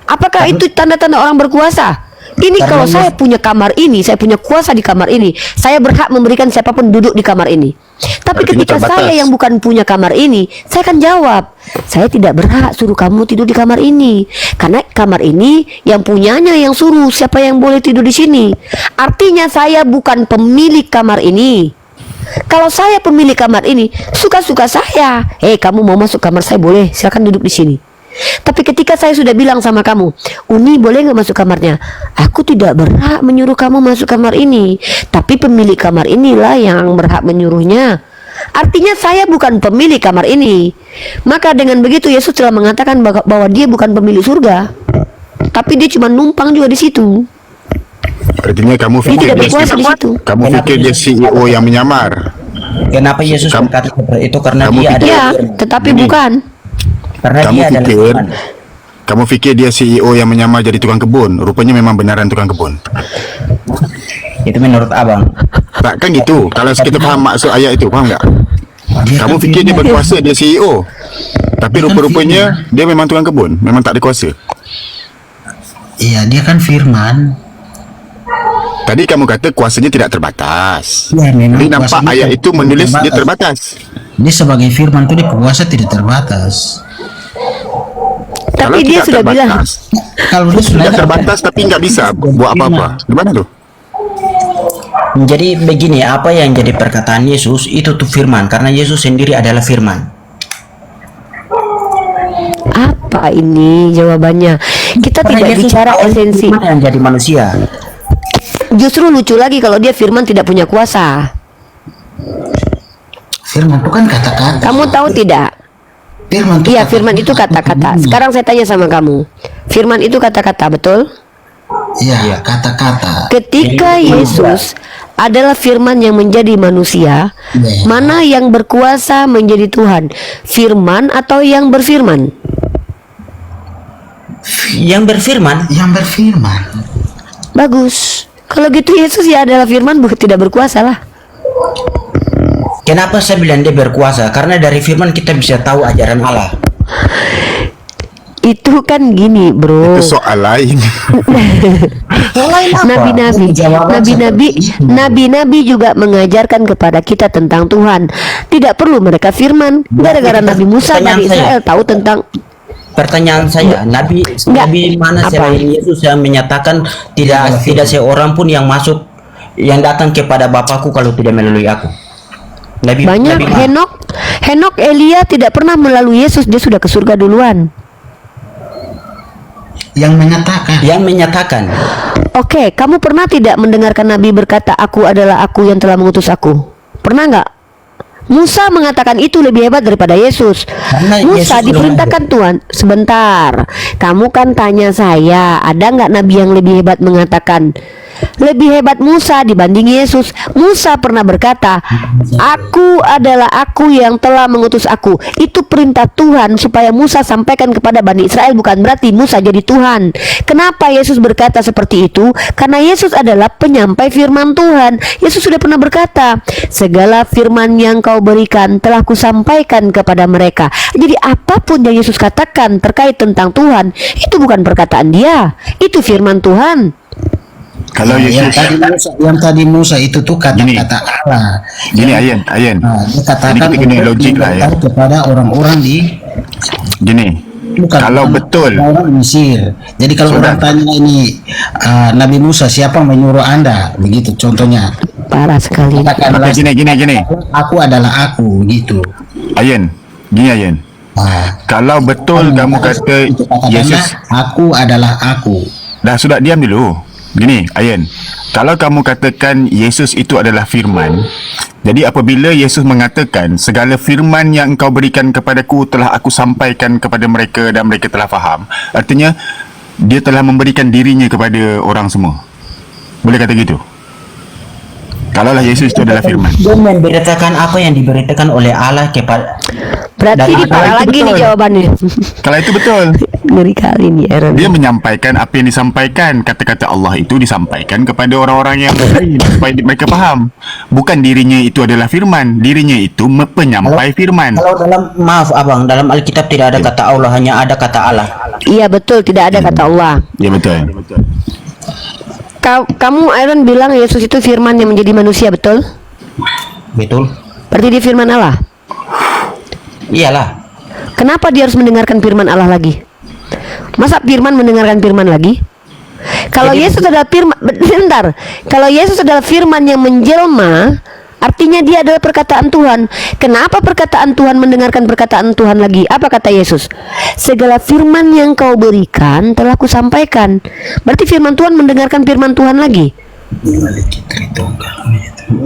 Apakah itu tanda-tanda orang berkuasa? Ini kalau saya punya kamar ini, saya punya kuasa di kamar ini, saya berhak memberikan siapapun duduk di kamar ini. Tapi Artinya ketika terbatas. saya yang bukan punya kamar ini, saya akan jawab, saya tidak berhak suruh kamu tidur di kamar ini. Karena kamar ini yang punyanya yang suruh siapa yang boleh tidur di sini. Artinya saya bukan pemilik kamar ini. Kalau saya pemilik kamar ini, suka-suka saya. Kamu mau masuk kamar saya boleh, silakan duduk di sini. Tapi ketika saya sudah bilang sama kamu, Uni boleh nggak masuk kamarnya? Aku tidak berhak menyuruh kamu masuk kamar ini. Tapi pemilik kamar inilah yang berhak menyuruhnya. Artinya saya bukan pemilik kamar ini. Maka dengan begitu Yesus telah mengatakan bahwa dia bukan pemilik surga. Tapi dia cuma numpang juga di situ. Artinya kamu Dia fikir tidak dia, berkuasa di situ. kamu fikir dia CEO yang menyamar. Kenapa Yesus berkata seperti itu? Karena kamu dia pikir- Ya, adalah tetapi Ini. bukan. karena Kamu dia adalah fikir firman. Kamu fikir dia CEO yang menyamar jadi tukang kebun. Rupanya memang benaran tukang kebun. Itu menurut abang. Tak kan gitu. Kalau kita faham maksud ayat itu, faham nggak? Kamu fikir dia berkuasa, dia CEO. Tapi rupa-rupanya dia memang tukang kebun, memang tak ada kuasa. Iya, dia kan firman. Tadi kamu kata kuasanya tidak terbatas. Ya, memang Jadi nampak kuasanya ayat itu menulis dia terbatas. terbatas. Dia sebagai firman tuh dia kuasa tidak terbatas. Kalau Tapi dia tidak sudah bilang, terbatas, Kalau dia sudah tidak terbatas tapi nggak bisa buat apa-apa. Gimana tuh? Jadi begini, apa yang jadi perkataan Yesus itu tuh firman, karena Yesus sendiri adalah firman. apa ini jawabannya? Kita Karena tidak Yesus bicara adalah esensi. firman yang jadi manusia. Justru lucu lagi kalau dia firman tidak punya kuasa. firman itu kan kata-kata. Kamu tahu tidak? Firman itu Iya, kata-kata. firman itu kata-kata. Sekarang saya tanya sama kamu. Firman itu kata-kata, betul? Iya, kata-kata. Ketika Yesus adalah firman yang menjadi manusia, Iya. mana yang berkuasa menjadi Tuhan? Firman atau yang berfirman? Yang berfirman, Yang berfirman. Bagus. Kalau gitu Yesus ya adalah firman, tidak berkuasa lah. kenapa saya bilang dia berkuasa? Karena dari firman kita bisa tahu ajaran Allah. Itu kan gini, bro. Itu soal lain. Nabi-nabi juga mengajarkan kepada kita tentang Tuhan. Tidak perlu mereka firman. Gara-gara Nabi Musa dari Israel tahu tentang. Pertanyaan saya, Nabi mana Apa? selain Yesus yang menyatakan tidak seorang pun yang masuk yang datang kepada Bapakku kalau tidak melalui aku. Nabi Banyak. Nabi mana? Henok Elia tidak pernah melalui Yesus. Dia sudah ke surga duluan. Yang menyatakan. Yang menyatakan. Oke, kamu pernah tidak mendengarkan Nabi berkata, aku adalah aku yang telah mengutus aku? Pernah nggak? Musa mengatakan itu lebih hebat daripada Yesus. Karena Musa Yesus diperintahkan Tuhan. Sebentar, kamu kan tanya saya, ada nggak Nabi yang lebih hebat mengatakan lebih hebat Musa dibanding Yesus? Musa pernah berkata, aku adalah aku yang telah mengutus aku. Itu perintah Tuhan supaya Musa sampaikan kepada Bani Israel, bukan berarti Musa jadi Tuhan. Kenapa Yesus berkata seperti itu? Karena Yesus adalah penyampai firman Tuhan. Yesus sudah pernah berkata, segala firman yang kau berikan telah kusampaikan kepada mereka. Jadi apapun yang Yesus katakan terkait tentang Tuhan, itu bukan perkataan dia, itu firman Tuhan. Kalau yang Yesus tadi Musa itu tuh kata-kata Allah. Gini Ayen. Nah, dia katakan Jadi kita kena logik lah ya. kepada orang-orang di Gini. bukan Kalau bukan betul orang Mesir. Jadi kalau Sudah. orang tanya ini Nabi Musa siapa yang menyuruh Anda? Begitu contohnya. parah sekali. Katakanlah Gini. aku adalah aku gitu. Ayen, gini Ayen. Kalau betul kamu kata Yesus, aku adalah aku. dah sudah diam dulu. Gini, Ayen. Kalau kamu katakan Yesus itu adalah firman, jadi apabila Yesus mengatakan segala firman yang engkau berikan kepadaku telah aku sampaikan kepada mereka dan mereka telah faham, artinya dia telah memberikan dirinya kepada orang semua. Boleh kata gitu? Kalaulah Yesus itu adalah firman. Dia memberitakan apa yang diberitakan oleh Allah kepada. Berarti ini parah lagi nih jawabannya. Kalau itu betul, Ngeri kali nih Aaron. dia menyampaikan apa yang disampaikan. Kata-kata Allah itu disampaikan kepada orang-orang yang lain supaya mereka faham. Bukan dirinya itu adalah firman, dirinya itu penyampai firman. Kalau maaf abang, dalam Alkitab tidak ada kata Allah, hanya ada kata Allah. Iya betul, tidak ada kata Allah. Ya betul. Kamu Aaron bilang Yesus itu firman yang menjadi manusia, betul? Betul? Berarti dia firman Allah. Iyalah. Kenapa dia harus mendengarkan firman Allah lagi? Masa firman mendengarkan firman lagi? Kalau Yesus adalah firman, bentar. Kalau Yesus adalah firman yang menjelma, artinya dia adalah perkataan Tuhan. Kenapa perkataan Tuhan mendengarkan perkataan Tuhan lagi? Apa kata Yesus? Segala firman yang kau berikan telah kusampaikan. Berarti firman Tuhan mendengarkan firman Tuhan lagi.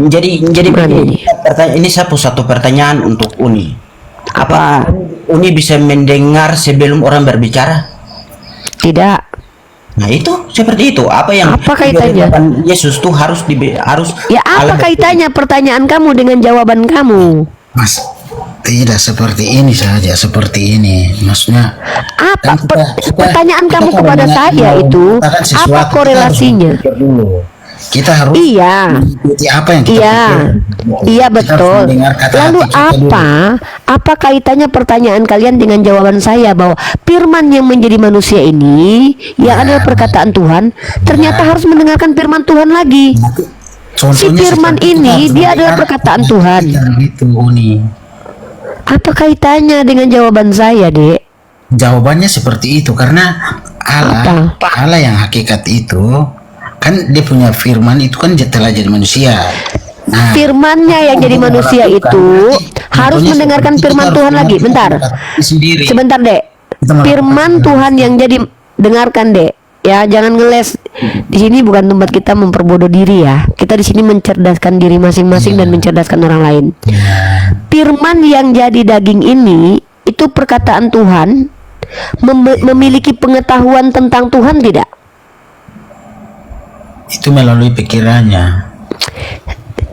Jadi ini satu pertanyaan untuk Uni. Apa? Uni bisa mendengar sebelum orang berbicara? Tidak. Nah itu seperti itu. Apa kaitannya? Yesus tuh harus. Ya apa kaitannya pertanyaan kamu dengan jawaban kamu? Mas, tidak seperti ini saja, seperti ini. Maksudnya Apa kan pertanyaan kamu kalau kepada saya itu? mengatakan Apa sesuatu, korelasinya? Kita harus Iya. mengikuti apa yang kita Iya, pikirkan. iya Kita harus betul. mendengar kata Lalu hati kita dulu. apa kaitannya pertanyaan kalian dengan jawaban saya bahwa firman yang menjadi manusia ini yang adalah perkataan Tuhan ternyata harus mendengarkan firman Tuhan lagi. Si firman seperti ini kita harus dia adalah mendengar perkataan hati Tuhan. kita gitu, Uni. Apa kaitannya dengan jawaban saya, Dek? Jawabannya seperti itu karena Allah yang hakikat itu kan dia punya firman itu kan telah jadi manusia. Nah, Firmannya yang jadi manusia itu harus mendengarkan firman Tuhan lagi. Bentar. Sebentar, Dek. Firman Tuhan yang jadi dengarkan, Dek. Ya, jangan ngeles. Di sini bukan tempat kita memperbodoh diri ya. Kita di sini mencerdaskan diri masing-masing dan mencerdaskan orang lain. Firman yang jadi daging ini itu perkataan Tuhan memiliki pengetahuan tentang Tuhan tidak? Itu melalui pikirannya.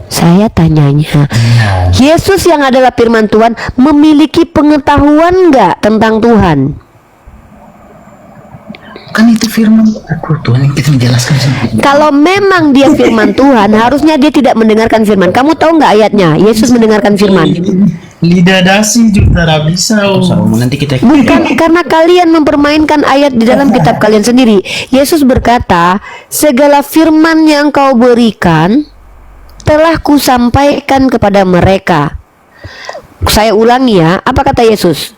Saya tanyanya, Yesus yang adalah firman Tuhan memiliki pengetahuan nggak tentang Tuhan? Kan itu firman aku Tuhan yang kita menjelaskan sendiri. Kalau memang dia firman Tuhan, harusnya dia tidak mendengarkan firman. Kamu tahu nggak ayatnya? Yesus mendengarkan firman. Lidah dasi juga tidak bisa. Nanti kita Bukan karena kalian mempermainkan ayat di dalam kitab kalian sendiri. Yesus berkata, segala firman yang kau berikan telah kusampaikan kepada mereka. Saya ulangi ya, apa kata Yesus?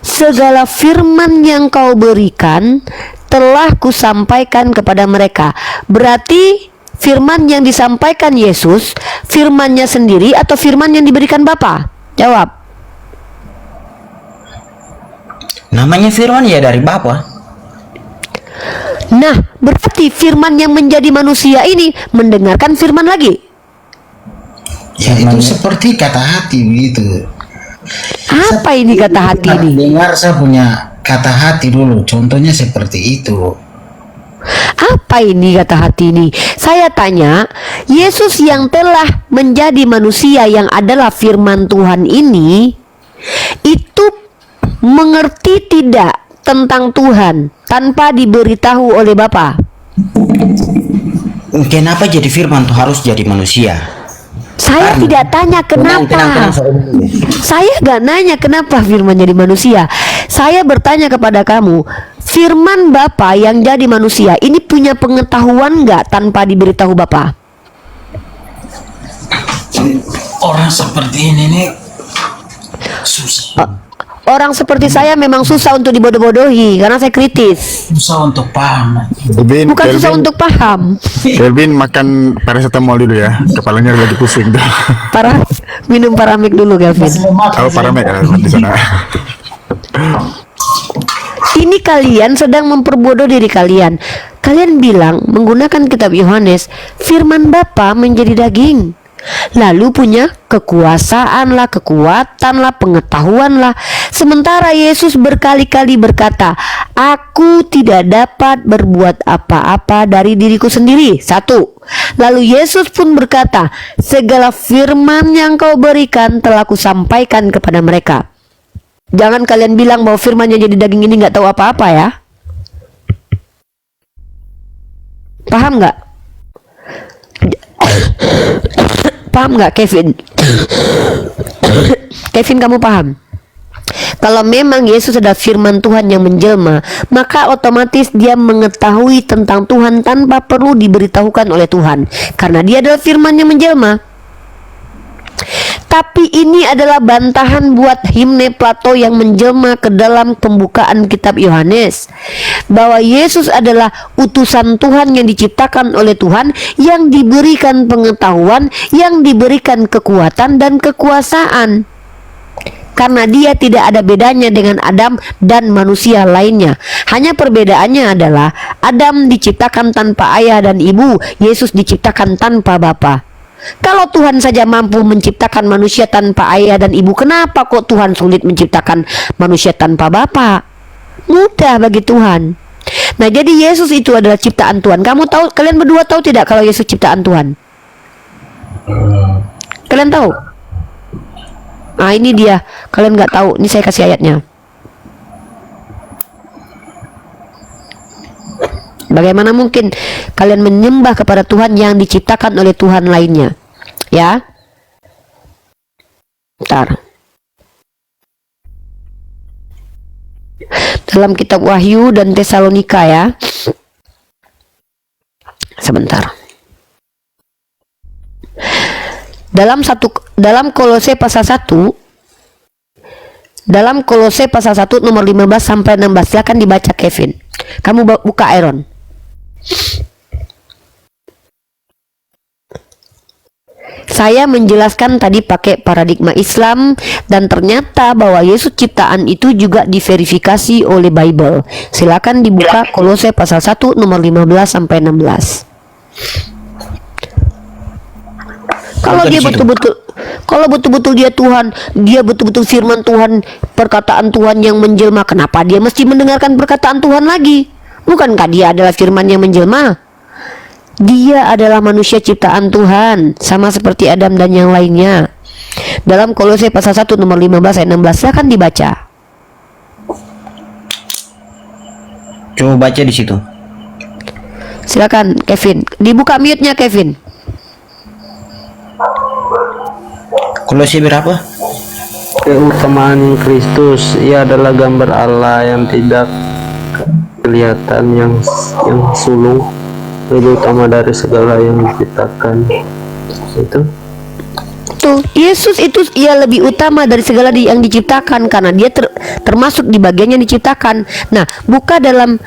Segala firman yang kau berikan telah kusampaikan kepada mereka. Berarti firman yang disampaikan Yesus, firmannya sendiri atau firman yang diberikan Bapa? Jawab. namanya firman ya dari Bapa. Nah, berarti firman yang menjadi manusia ini mendengarkan firman lagi. Ya itu seperti kata hati begitu. Apa ini kata hati ini? Dengar saya punya kata hati dulu. Contohnya seperti itu. Apa ini kata hati ini? Saya tanya, Yesus yang telah menjadi manusia yang adalah firman Tuhan ini, itu mengerti tidak tentang Tuhan tanpa diberitahu oleh Bapa? Kenapa jadi firman tuh harus jadi manusia? Saya tidak tanya kenapa. Saya gak nanya kenapa firman jadi manusia. Saya bertanya kepada kamu, firman Bapa yang jadi manusia ini punya pengetahuan gak tanpa diberitahu Bapa? Orang seperti ini nih susah. orang seperti saya memang susah untuk dibodoh-bodohi karena saya kritis. Susah untuk paham. Bukan susah untuk paham. Kelvin makan paracetamol dulu ya, kepalanya lagi pusing tuh. Minum Paramik dulu, Kelvin. Oh, Paramek di sana. Ini kalian sedang memperbodoh diri kalian. Kalian bilang menggunakan kitab Yohanes, firman Bapa menjadi daging. Lalu punya kekuasaan lah, kekuatan lah, pengetahuan lah. Sementara Yesus berkali-kali berkata, aku tidak dapat berbuat apa-apa dari diriku sendiri. 1. Lalu Yesus pun berkata, segala firman yang kau berikan telah kusampaikan kepada mereka. Jangan kalian bilang bahwa firman yang jadi daging ini nggak tahu apa-apa ya. Paham nggak? Paham nggak, Kevin? Kevin, kamu paham? Kalau memang Yesus adalah firman Tuhan yang menjelma, maka otomatis dia mengetahui tentang Tuhan tanpa perlu diberitahukan oleh Tuhan, karena dia adalah firman yang menjelma. Tapi ini adalah bantahan buat himne Plato yang menjelma ke dalam pembukaan kitab Yohanes, bahwa Yesus adalah utusan Tuhan yang diciptakan oleh Tuhan, yang diberikan pengetahuan, yang diberikan kekuatan dan kekuasaan. Karena dia tidak ada bedanya dengan Adam dan manusia lainnya. Hanya perbedaannya adalah Adam diciptakan tanpa ayah dan ibu, Yesus diciptakan tanpa bapa. Kalau Tuhan saja mampu menciptakan manusia tanpa ayah dan ibu, kenapa kok Tuhan sulit menciptakan manusia tanpa bapa? Mudah bagi Tuhan. Nah, jadi Yesus itu adalah ciptaan Tuhan. Kamu tahu, kalian berdua tahu tidak kalau Yesus ciptaan Tuhan? Kalian tahu? Ah, ini dia. Kalian nggak tahu. Ini saya kasih ayatnya. Bagaimana mungkin kalian menyembah kepada Tuhan yang diciptakan oleh Tuhan lainnya? Ya. Bentar. Dalam kitab Wahyu dan Tesalonika ya. Sebentar. Dalam Kolose pasal 1, dalam Kolose pasal 1 nomor 15 sampai 16, silakan dibaca, Kevin. Kamu buka Aaron. Saya menjelaskan tadi pakai paradigma Islam, dan ternyata bahwa Yesus ciptaan itu juga diverifikasi oleh Bible. Silakan dibuka Kolose pasal 1 nomor 15 sampai 16. Kalau betul-betul dia Tuhan, dia betul-betul firman Tuhan, perkataan Tuhan yang menjelma, kenapa dia mesti mendengarkan perkataan Tuhan lagi? Bukankah dia adalah firman yang menjelma? Dia adalah manusia ciptaan Tuhan, sama seperti Adam dan yang lainnya. Dalam Kolose pasal 1 nomor 15 ayat 16, silakan dibaca. Coba baca di situ. Silakan, Kevin. Dibuka mute-nya, Kevin. Kolose berapa? Keutamaan Kristus, ia adalah gambar Allah yang tidak kelihatan, yang sulung, lebih utama dari segala yang diciptakan. Itu Tuh, Yesus itu ia lebih utama dari segala yang diciptakan, karena dia termasuk di bagian yang diciptakan. Nah, buka dalam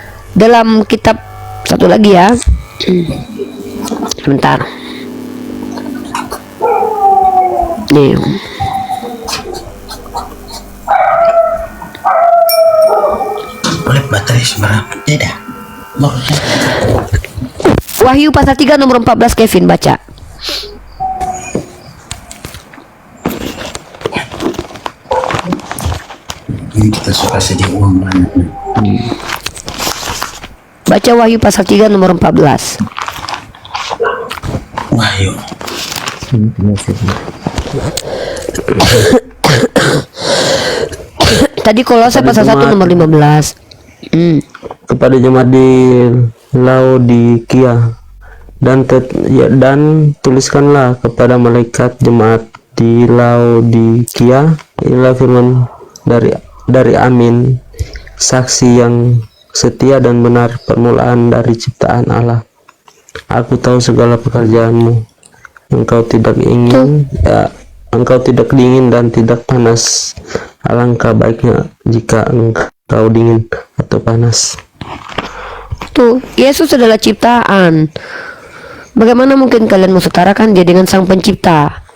kitab satu lagi ya. Sebentar. Nih. Boleh baterai seberapa? Tidak. Wahyu pasal 3 nomor 14, Kevin baca. Ini kita suka sedih uang banyak. Baca Wahyu pasal 3 nomor 14. Wahyu. Tadi Kolose pasal 1 nomor 15. kepada jemaat di Laodikia, dan tuliskanlah kepada malaikat jemaat di Laodikia, inilah firman dari Amin, saksi yang setia dan benar, permulaan dari ciptaan Allah. Aku tahu segala pekerjaanmu, engkau tidak ingin engkau tidak dingin dan tidak panas. Alangkah baiknya jika engkau dingin atau panas. Tuh, Yesus adalah ciptaan. Bagaimana mungkin kalian mensetarakan dia dengan sang pencipta?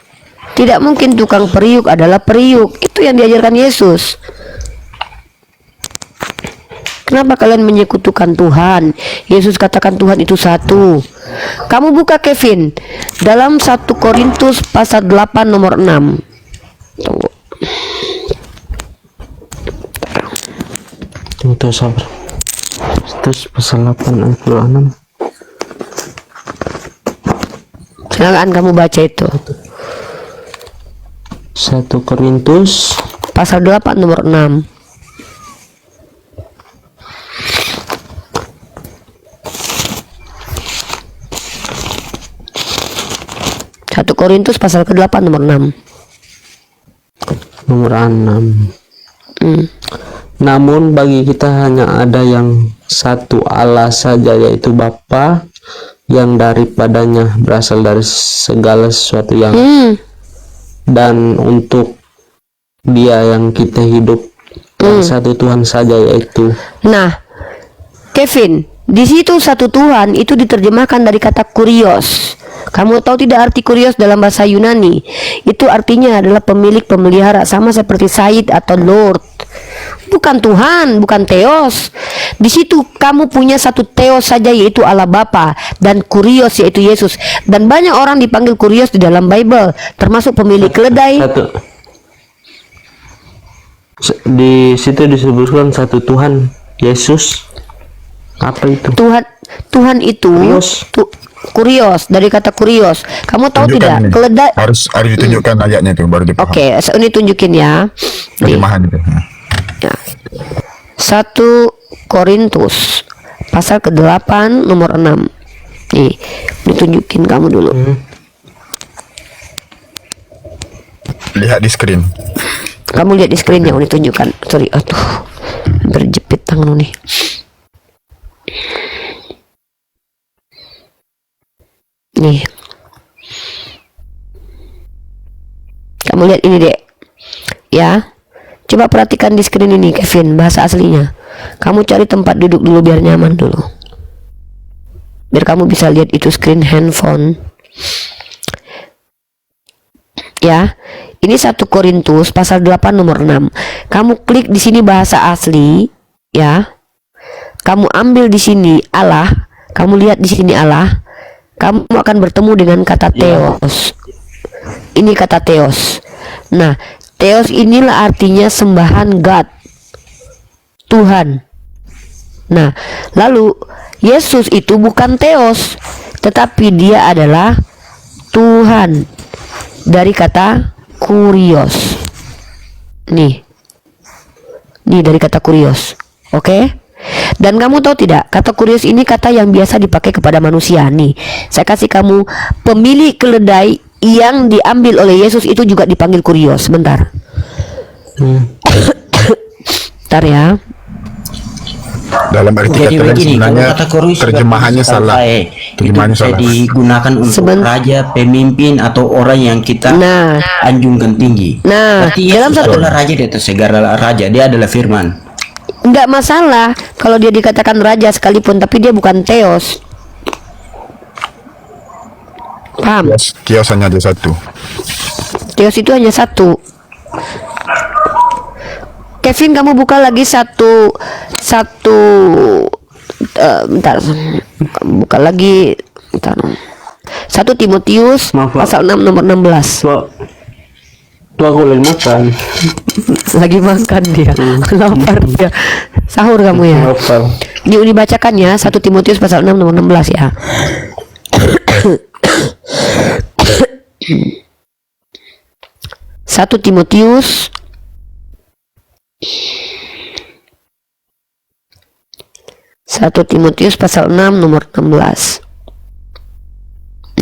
Tidak mungkin tukang periuk adalah periuk. Itu yang diajarkan Yesus. Kenapa kalian menyekutukan Tuhan? Yesus katakan Tuhan itu satu. Kamu buka Kevin dalam 1 Korintus pasal 8 nomor 6. Tunggu. Tunggu sabar. Terus pasal 8 ayat 26. Silakan kamu baca itu. 1 Korintus Pasal 8 nomor 6. Satu Korintus pasal ke-8 nomor 6. nomor 6. Namun bagi kita hanya ada yang satu Allah saja, yaitu Bapa, yang daripadanya berasal dari segala sesuatu yang dan untuk Dia yang kita hidup, dan satu Tuhan saja, yaitu. Nah, Kevin, di situ satu Tuhan itu diterjemahkan dari kata kurios. Kamu tahu tidak arti kurios dalam bahasa Yunani? Itu artinya adalah pemilik, pemelihara, sama seperti Said atau Lord. Bukan Tuhan, bukan Theos. Di situ kamu punya satu Theos saja, yaitu Allah Bapa, dan kurios yaitu Yesus. Dan banyak orang dipanggil kurios di dalam Bible, termasuk pemilik keledai. Di situ disebutkan satu Tuhan, Yesus. Apa itu? Tuhan itu Kurios. kurios, dari kata kurios. Kamu tahu Tunjukkan tidak? ini. Keledai. Harus ditunjukkan ayatnya itu baru dipaham. Oke, ini tunjukin ya. Nih. Terjemahan itu. Ya. 1 Korintus pasal ke-8 nomor 6. Nih, ditunjukin kamu dulu. Lihat di screen. Kamu lihat di screen yang ditunjukkan. Sorry, aduh. Berjepit tangan nih. Nih. Kamu lihat ini, Dek. Ya. Coba perhatikan di screen ini, Kevin, bahasa aslinya. Kamu cari tempat duduk dulu biar nyaman dulu. Biar kamu bisa lihat itu screen handphone. Ya. Ini 1 Korintus pasal 8 nomor 6. Kamu klik di sini bahasa asli, ya. Kamu ambil di sini Allah, kamu lihat di sini Allah. Kamu akan bertemu dengan kata Theos. Ini kata Theos. Nah, Theos inilah artinya sembahan, God, Tuhan. Nah, lalu Yesus itu bukan Theos, tetapi dia adalah Tuhan, dari kata kurios. Nih dari kata kurios. Oke? Dan kamu tahu tidak, kata kurios ini kata yang biasa dipakai kepada manusia. Nih, saya kasih kamu pemilik keledai yang diambil oleh Yesus itu juga dipanggil kurios. Sebentar. Bentar ya. Dalam arti Jadi kata lain begini, kalau sebenarnya kata kurios terjemahannya salah. Terjemahannya itu bisa salah. digunakan untuk raja, pemimpin, atau orang yang kita Nah. anjungkan tinggi. Nah, Berarti dalam Yesus satu- adalah raja di atas segala raja. Dia adalah firman. Enggak masalah kalau dia dikatakan raja sekalipun, tapi dia bukan Theos. Paham? Kios hanya ada satu. Theos itu hanya satu. Kevin, kamu buka lagi bentar, buka lagi, bentar. 1 Timotius Maaf, Pak. pasal 6 nomor 16. Tuh aku lagi makan. Lagi makan dia, lapar dia, sahur kamu ya. Apa? Dibacakan ya, 1 Timotius pasal 6 nomor 16 ya. Satu Timotius pasal 6 nomor 16.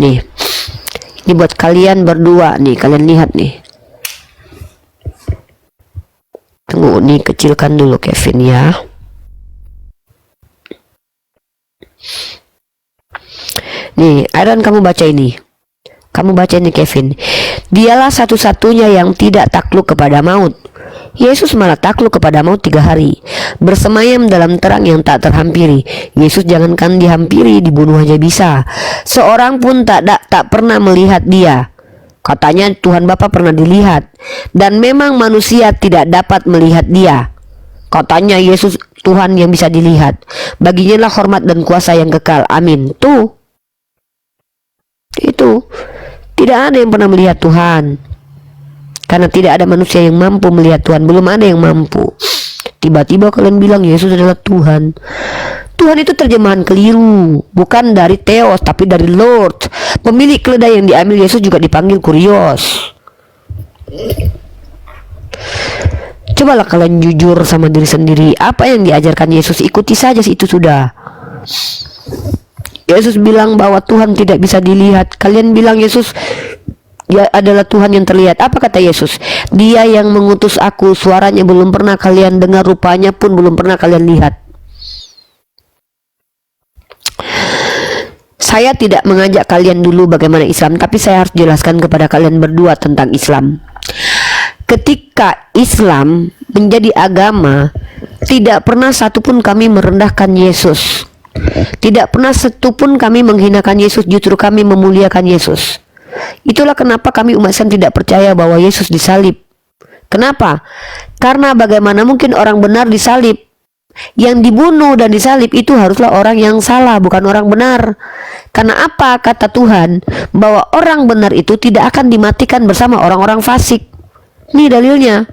Nih, ini buat kalian berdua nih, kalian lihat nih. Tunggu nih, kecilkan dulu Kevin ya. Nih, Aaron, kamu baca ini. Kamu baca ini Kevin. Dialah satu-satunya yang tidak takluk kepada maut. Yesus malah takluk kepada maut 3 hari. Bersemayam dalam terang yang tak terhampiri. Yesus jangankan dihampiri, dibunuh aja bisa. Seorang pun tak pernah melihat dia. Katanya Tuhan Bapa pernah dilihat. Dan memang manusia tidak dapat melihat dia. Katanya Yesus Tuhan yang bisa dilihat. Baginya lah hormat dan kuasa yang kekal. Amin. Tuh. Itu. Tidak ada yang pernah melihat Tuhan. Karena tidak ada manusia yang mampu melihat Tuhan. Belum ada yang mampu. Tiba-tiba kalian bilang Yesus adalah Tuhan. Tuhan itu terjemahan keliru. Bukan dari Theos, tapi dari Lord. Pemilik keledai yang diambil Yesus juga dipanggil Kurios. Cobalah kalian jujur sama diri sendiri. Apa yang diajarkan Yesus, ikuti saja, itu sudah. Yesus bilang bahwa Tuhan tidak bisa dilihat. Kalian bilang Yesus ya adalah Tuhan yang terlihat. Apa kata Yesus? Dia yang mengutus aku, suaranya belum pernah kalian dengar, rupanya pun belum pernah kalian lihat. Saya tidak mengajak kalian dulu bagaimana Islam, tapi saya harus jelaskan kepada kalian berdua tentang Islam. Ketika Islam menjadi agama, tidak pernah satupun kami merendahkan Yesus. Tidak pernah satupun kami menghinakan Yesus, justru kami memuliakan Yesus. Itulah kenapa kami umat Islam tidak percaya bahwa Yesus disalib. Kenapa? Karena bagaimana mungkin orang benar disalib? Yang dibunuh dan disalib itu haruslah orang yang salah, bukan orang benar. Karena apa? Kata Tuhan bahwa orang benar itu tidak akan dimatikan bersama orang-orang fasik. Ini dalilnya,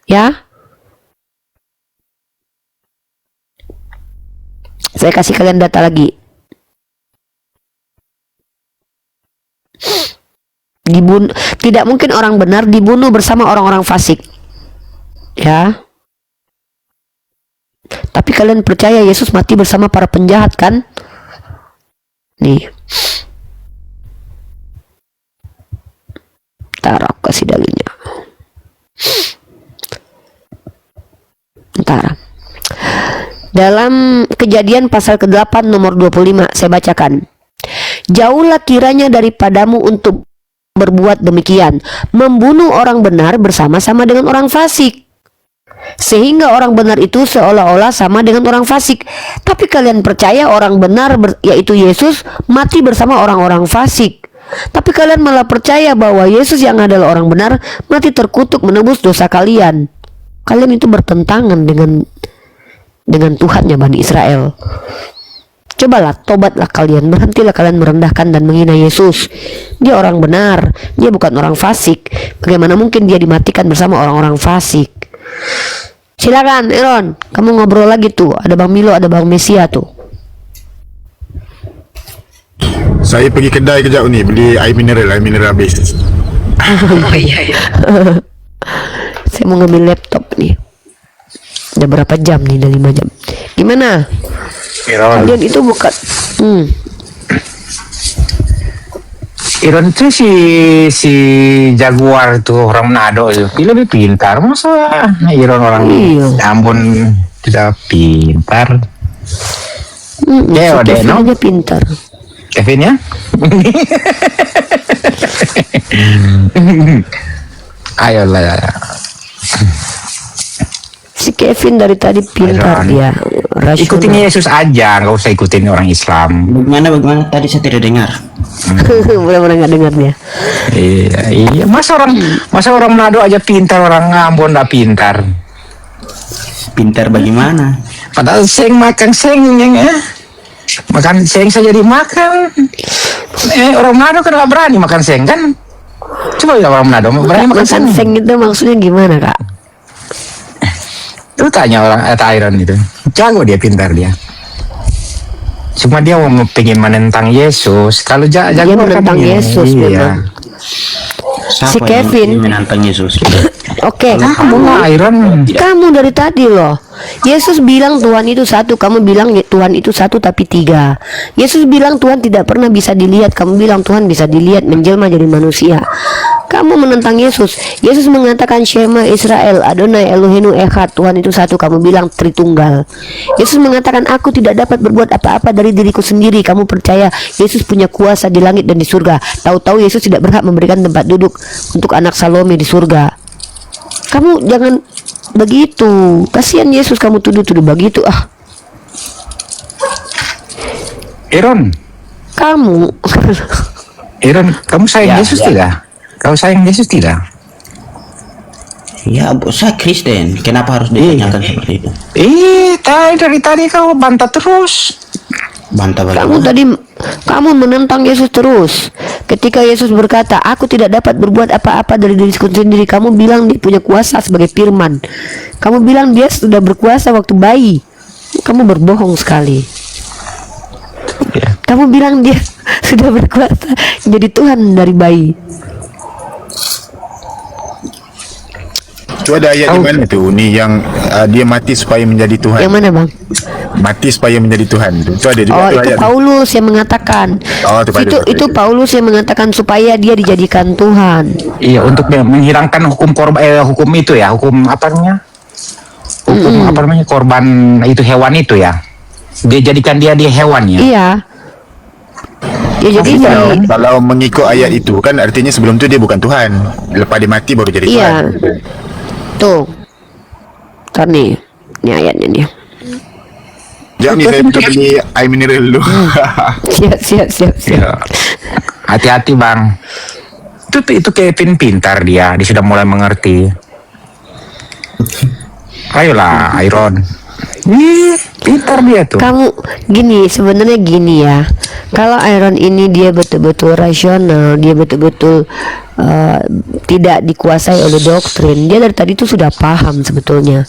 ya. Saya kasih kalian data lagi. Tidak mungkin orang benar dibunuh bersama orang-orang fasik, ya. Tapi kalian percaya Yesus mati bersama para penjahat, kan? Nih, ntar aku kasih dalilnya. Ntar. Dalam Kejadian pasal ke-8 nomor 25 saya bacakan. Jauhlah kiranya daripadamu untuk berbuat demikian, membunuh orang benar bersama-sama dengan orang fasik, sehingga orang benar itu seolah-olah sama dengan orang fasik. Tapi kalian percaya orang benar yaitu Yesus mati bersama orang-orang fasik. Tapi kalian malah percaya bahwa Yesus yang adalah orang benar mati terkutuk menebus dosa kalian. Kalian itu bertentangan dengan Tuhannya Bani Israel. Cobalah, tobatlah kalian, berhentilah kalian merendahkan dan menghina Yesus. Dia orang benar, dia bukan orang fasik. Bagaimana mungkin dia dimatikan bersama orang-orang fasik? Silakan Aaron, kamu ngobrol lagi tuh. Ada Bang Milo, ada Bang Mesia tuh. Saya pergi kedai kejap ni, beli air mineral habis. Oh iya. Saya mau ngambil laptop nih. Udah berapa jam nih? Udah 5 jam. Gimana? Iron. Kalian itu bukan Iron itu si Jaguar itu orang Manado itu. Dia lebih pintar. Masa Iron orang Ambon tidak pintar? Ya udah no. Aja pintar. Kevin ya? Ayolah ya. Si Kevin dari tadi pintar dia. Rasional. Ikutin Yesus aja, nggak usah ikutin orang Islam. Bagaimana tadi saya tidak dengar. Benar-benar nggak dengar dia. Iya. Masa orang Manado aja pintar, orang Ambon nggak pintar. Pintar bagaimana? Padahal seng makan seng ya. Makan seng saja dimakan. Orang Manado kan nggak berani makan seng kan? Coba ya orang Manado berani makan seng. Seng itu maksudnya gimana, Kak? Itu tanya orang Iron itu. Jago dia, pintar dia. Cuma dia mau pengen menentang Yesus. Kalau jago dia menentang Yesus, iya. Si Kevin menantang Yesus. Oke, kamu dari tadi loh. Yesus bilang Tuhan itu satu, kamu bilang Tuhan itu satu tapi 3. Yesus bilang Tuhan tidak pernah bisa dilihat, kamu bilang Tuhan bisa dilihat menjelma jadi manusia. Kamu menentang Yesus. Yesus mengatakan Shema Israel, Adonai Eloheinu Echad, Tuhan itu satu. Kamu bilang Tritunggal. Yesus mengatakan aku tidak dapat berbuat apa-apa dari diriku sendiri. Kamu percaya Yesus punya kuasa di langit dan di surga. Tahu-tahu Yesus tidak berhak memberikan tempat duduk untuk anak Salome di surga. Kamu jangan begitu. Kasihan Yesus kamu tuduh-tuduh begitu. Iron, kamu sayang Yesus tidak? Kau sayang Yesus tidak? Ya, saya Kristen. Kenapa harus ditanyakan seperti itu? Dari tadi kau bantah terus. Bantah Kamu bagaimana? tadi kamu menentang Yesus terus. Ketika Yesus berkata, aku tidak dapat berbuat apa-apa dari diriku sendiri, kamu bilang dia punya kuasa sebagai firman. Kamu bilang dia sudah berkuasa waktu bayi. Kamu berbohong sekali. Kamu bilang dia sudah berkuasa jadi Tuhan dari bayi. Itu ada ayat di mana tu? Ni yang dia mati supaya menjadi Tuhan. Yang mana bang? Mati supaya menjadi Tuhan. Itu ada juga tu Itu ayat. Paulus yang mengatakan. Itu Paulus yang mengatakan supaya dia dijadikan Tuhan. Iya, untuk menghilangkan hukum hukum itu ya, hukum apa namanya? Hukum apa namanya? Korban itu hewan itu ya. Dia jadikan dia hewan ya. Iya. Ya jadi Kalau mengikut ayat itu kan artinya sebelum tu dia bukan Tuhan. Lepas dia mati baru jadi iya. Tuhan. Tuh. Kan nih ayatnya nih. Jom ni saya pergi beli air mineral dulu. Siap. Ya. Hati-hati bang. Itu Kevin pintar dia sudah mulai mengerti. Ayolah Iron. Pintar dia tuh. Kamu sebenarnya gini ya. Kalau Iron ini dia betul-betul rasional, dia betul-betul tidak dikuasai oleh doktrin. Dia dari tadi itu sudah paham sebetulnya.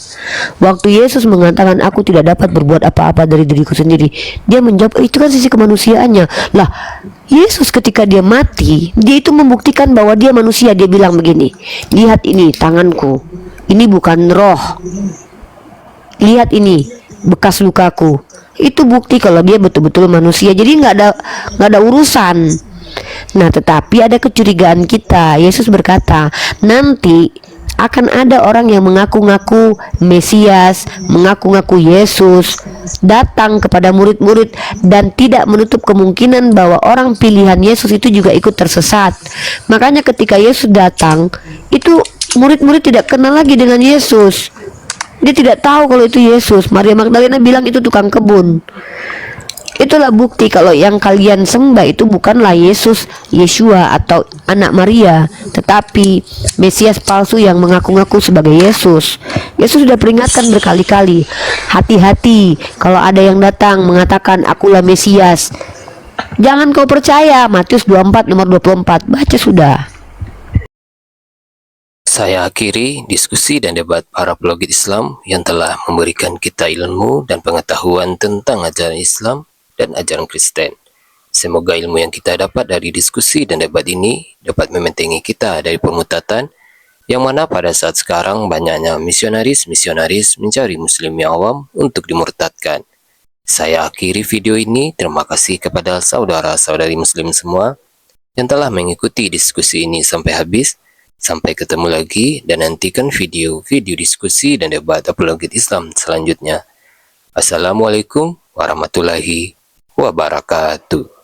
Waktu Yesus mengatakan aku tidak dapat berbuat apa-apa dari diriku sendiri, dia menjawab itu kan sisi kemanusiaannya. Lah, Yesus ketika dia mati, dia itu membuktikan bahwa dia manusia. Dia bilang begini, lihat ini tanganku, ini bukan roh. Lihat ini bekas lukaku. Itu bukti kalau dia betul-betul manusia. Jadi nggak ada urusan. Nah, tetapi ada kecurigaan kita. Yesus berkata, nanti akan ada orang yang mengaku-ngaku Mesias, mengaku-ngaku Yesus, datang kepada murid-murid dan tidak menutup kemungkinan bahwa orang pilihan Yesus itu juga ikut tersesat. Makanya ketika Yesus datang, itu murid-murid tidak kenal lagi dengan Yesus. Dia tidak tahu kalau itu Yesus. Maria Magdalena bilang itu tukang kebun. Itulah bukti kalau yang kalian sembah itu bukanlah Yesus, Yeshua atau anak Maria, tetapi Mesias palsu yang mengaku-ngaku sebagai Yesus. Yesus sudah peringatkan berkali-kali, hati-hati kalau ada yang datang mengatakan akulah Mesias. Jangan kau percaya. Matius 24 nomor 24. Baca sudah. Saya akhiri diskusi dan debat para pelogit Islam yang telah memberikan kita ilmu dan pengetahuan tentang ajaran Islam dan ajaran Kristen. Semoga ilmu yang kita dapat dari diskusi dan debat ini dapat membentengi kita dari pemutatan yang mana pada saat sekarang banyaknya misionaris mencari muslim yang awam untuk dimurtadkan. Saya akhiri video ini. Terima kasih kepada saudara-saudari muslim semua yang telah mengikuti diskusi ini sampai habis. Sampai ketemu lagi dan nantikan video-video diskusi dan debat apologet Islam selanjutnya. Assalamualaikum warahmatullahi wabarakatuh.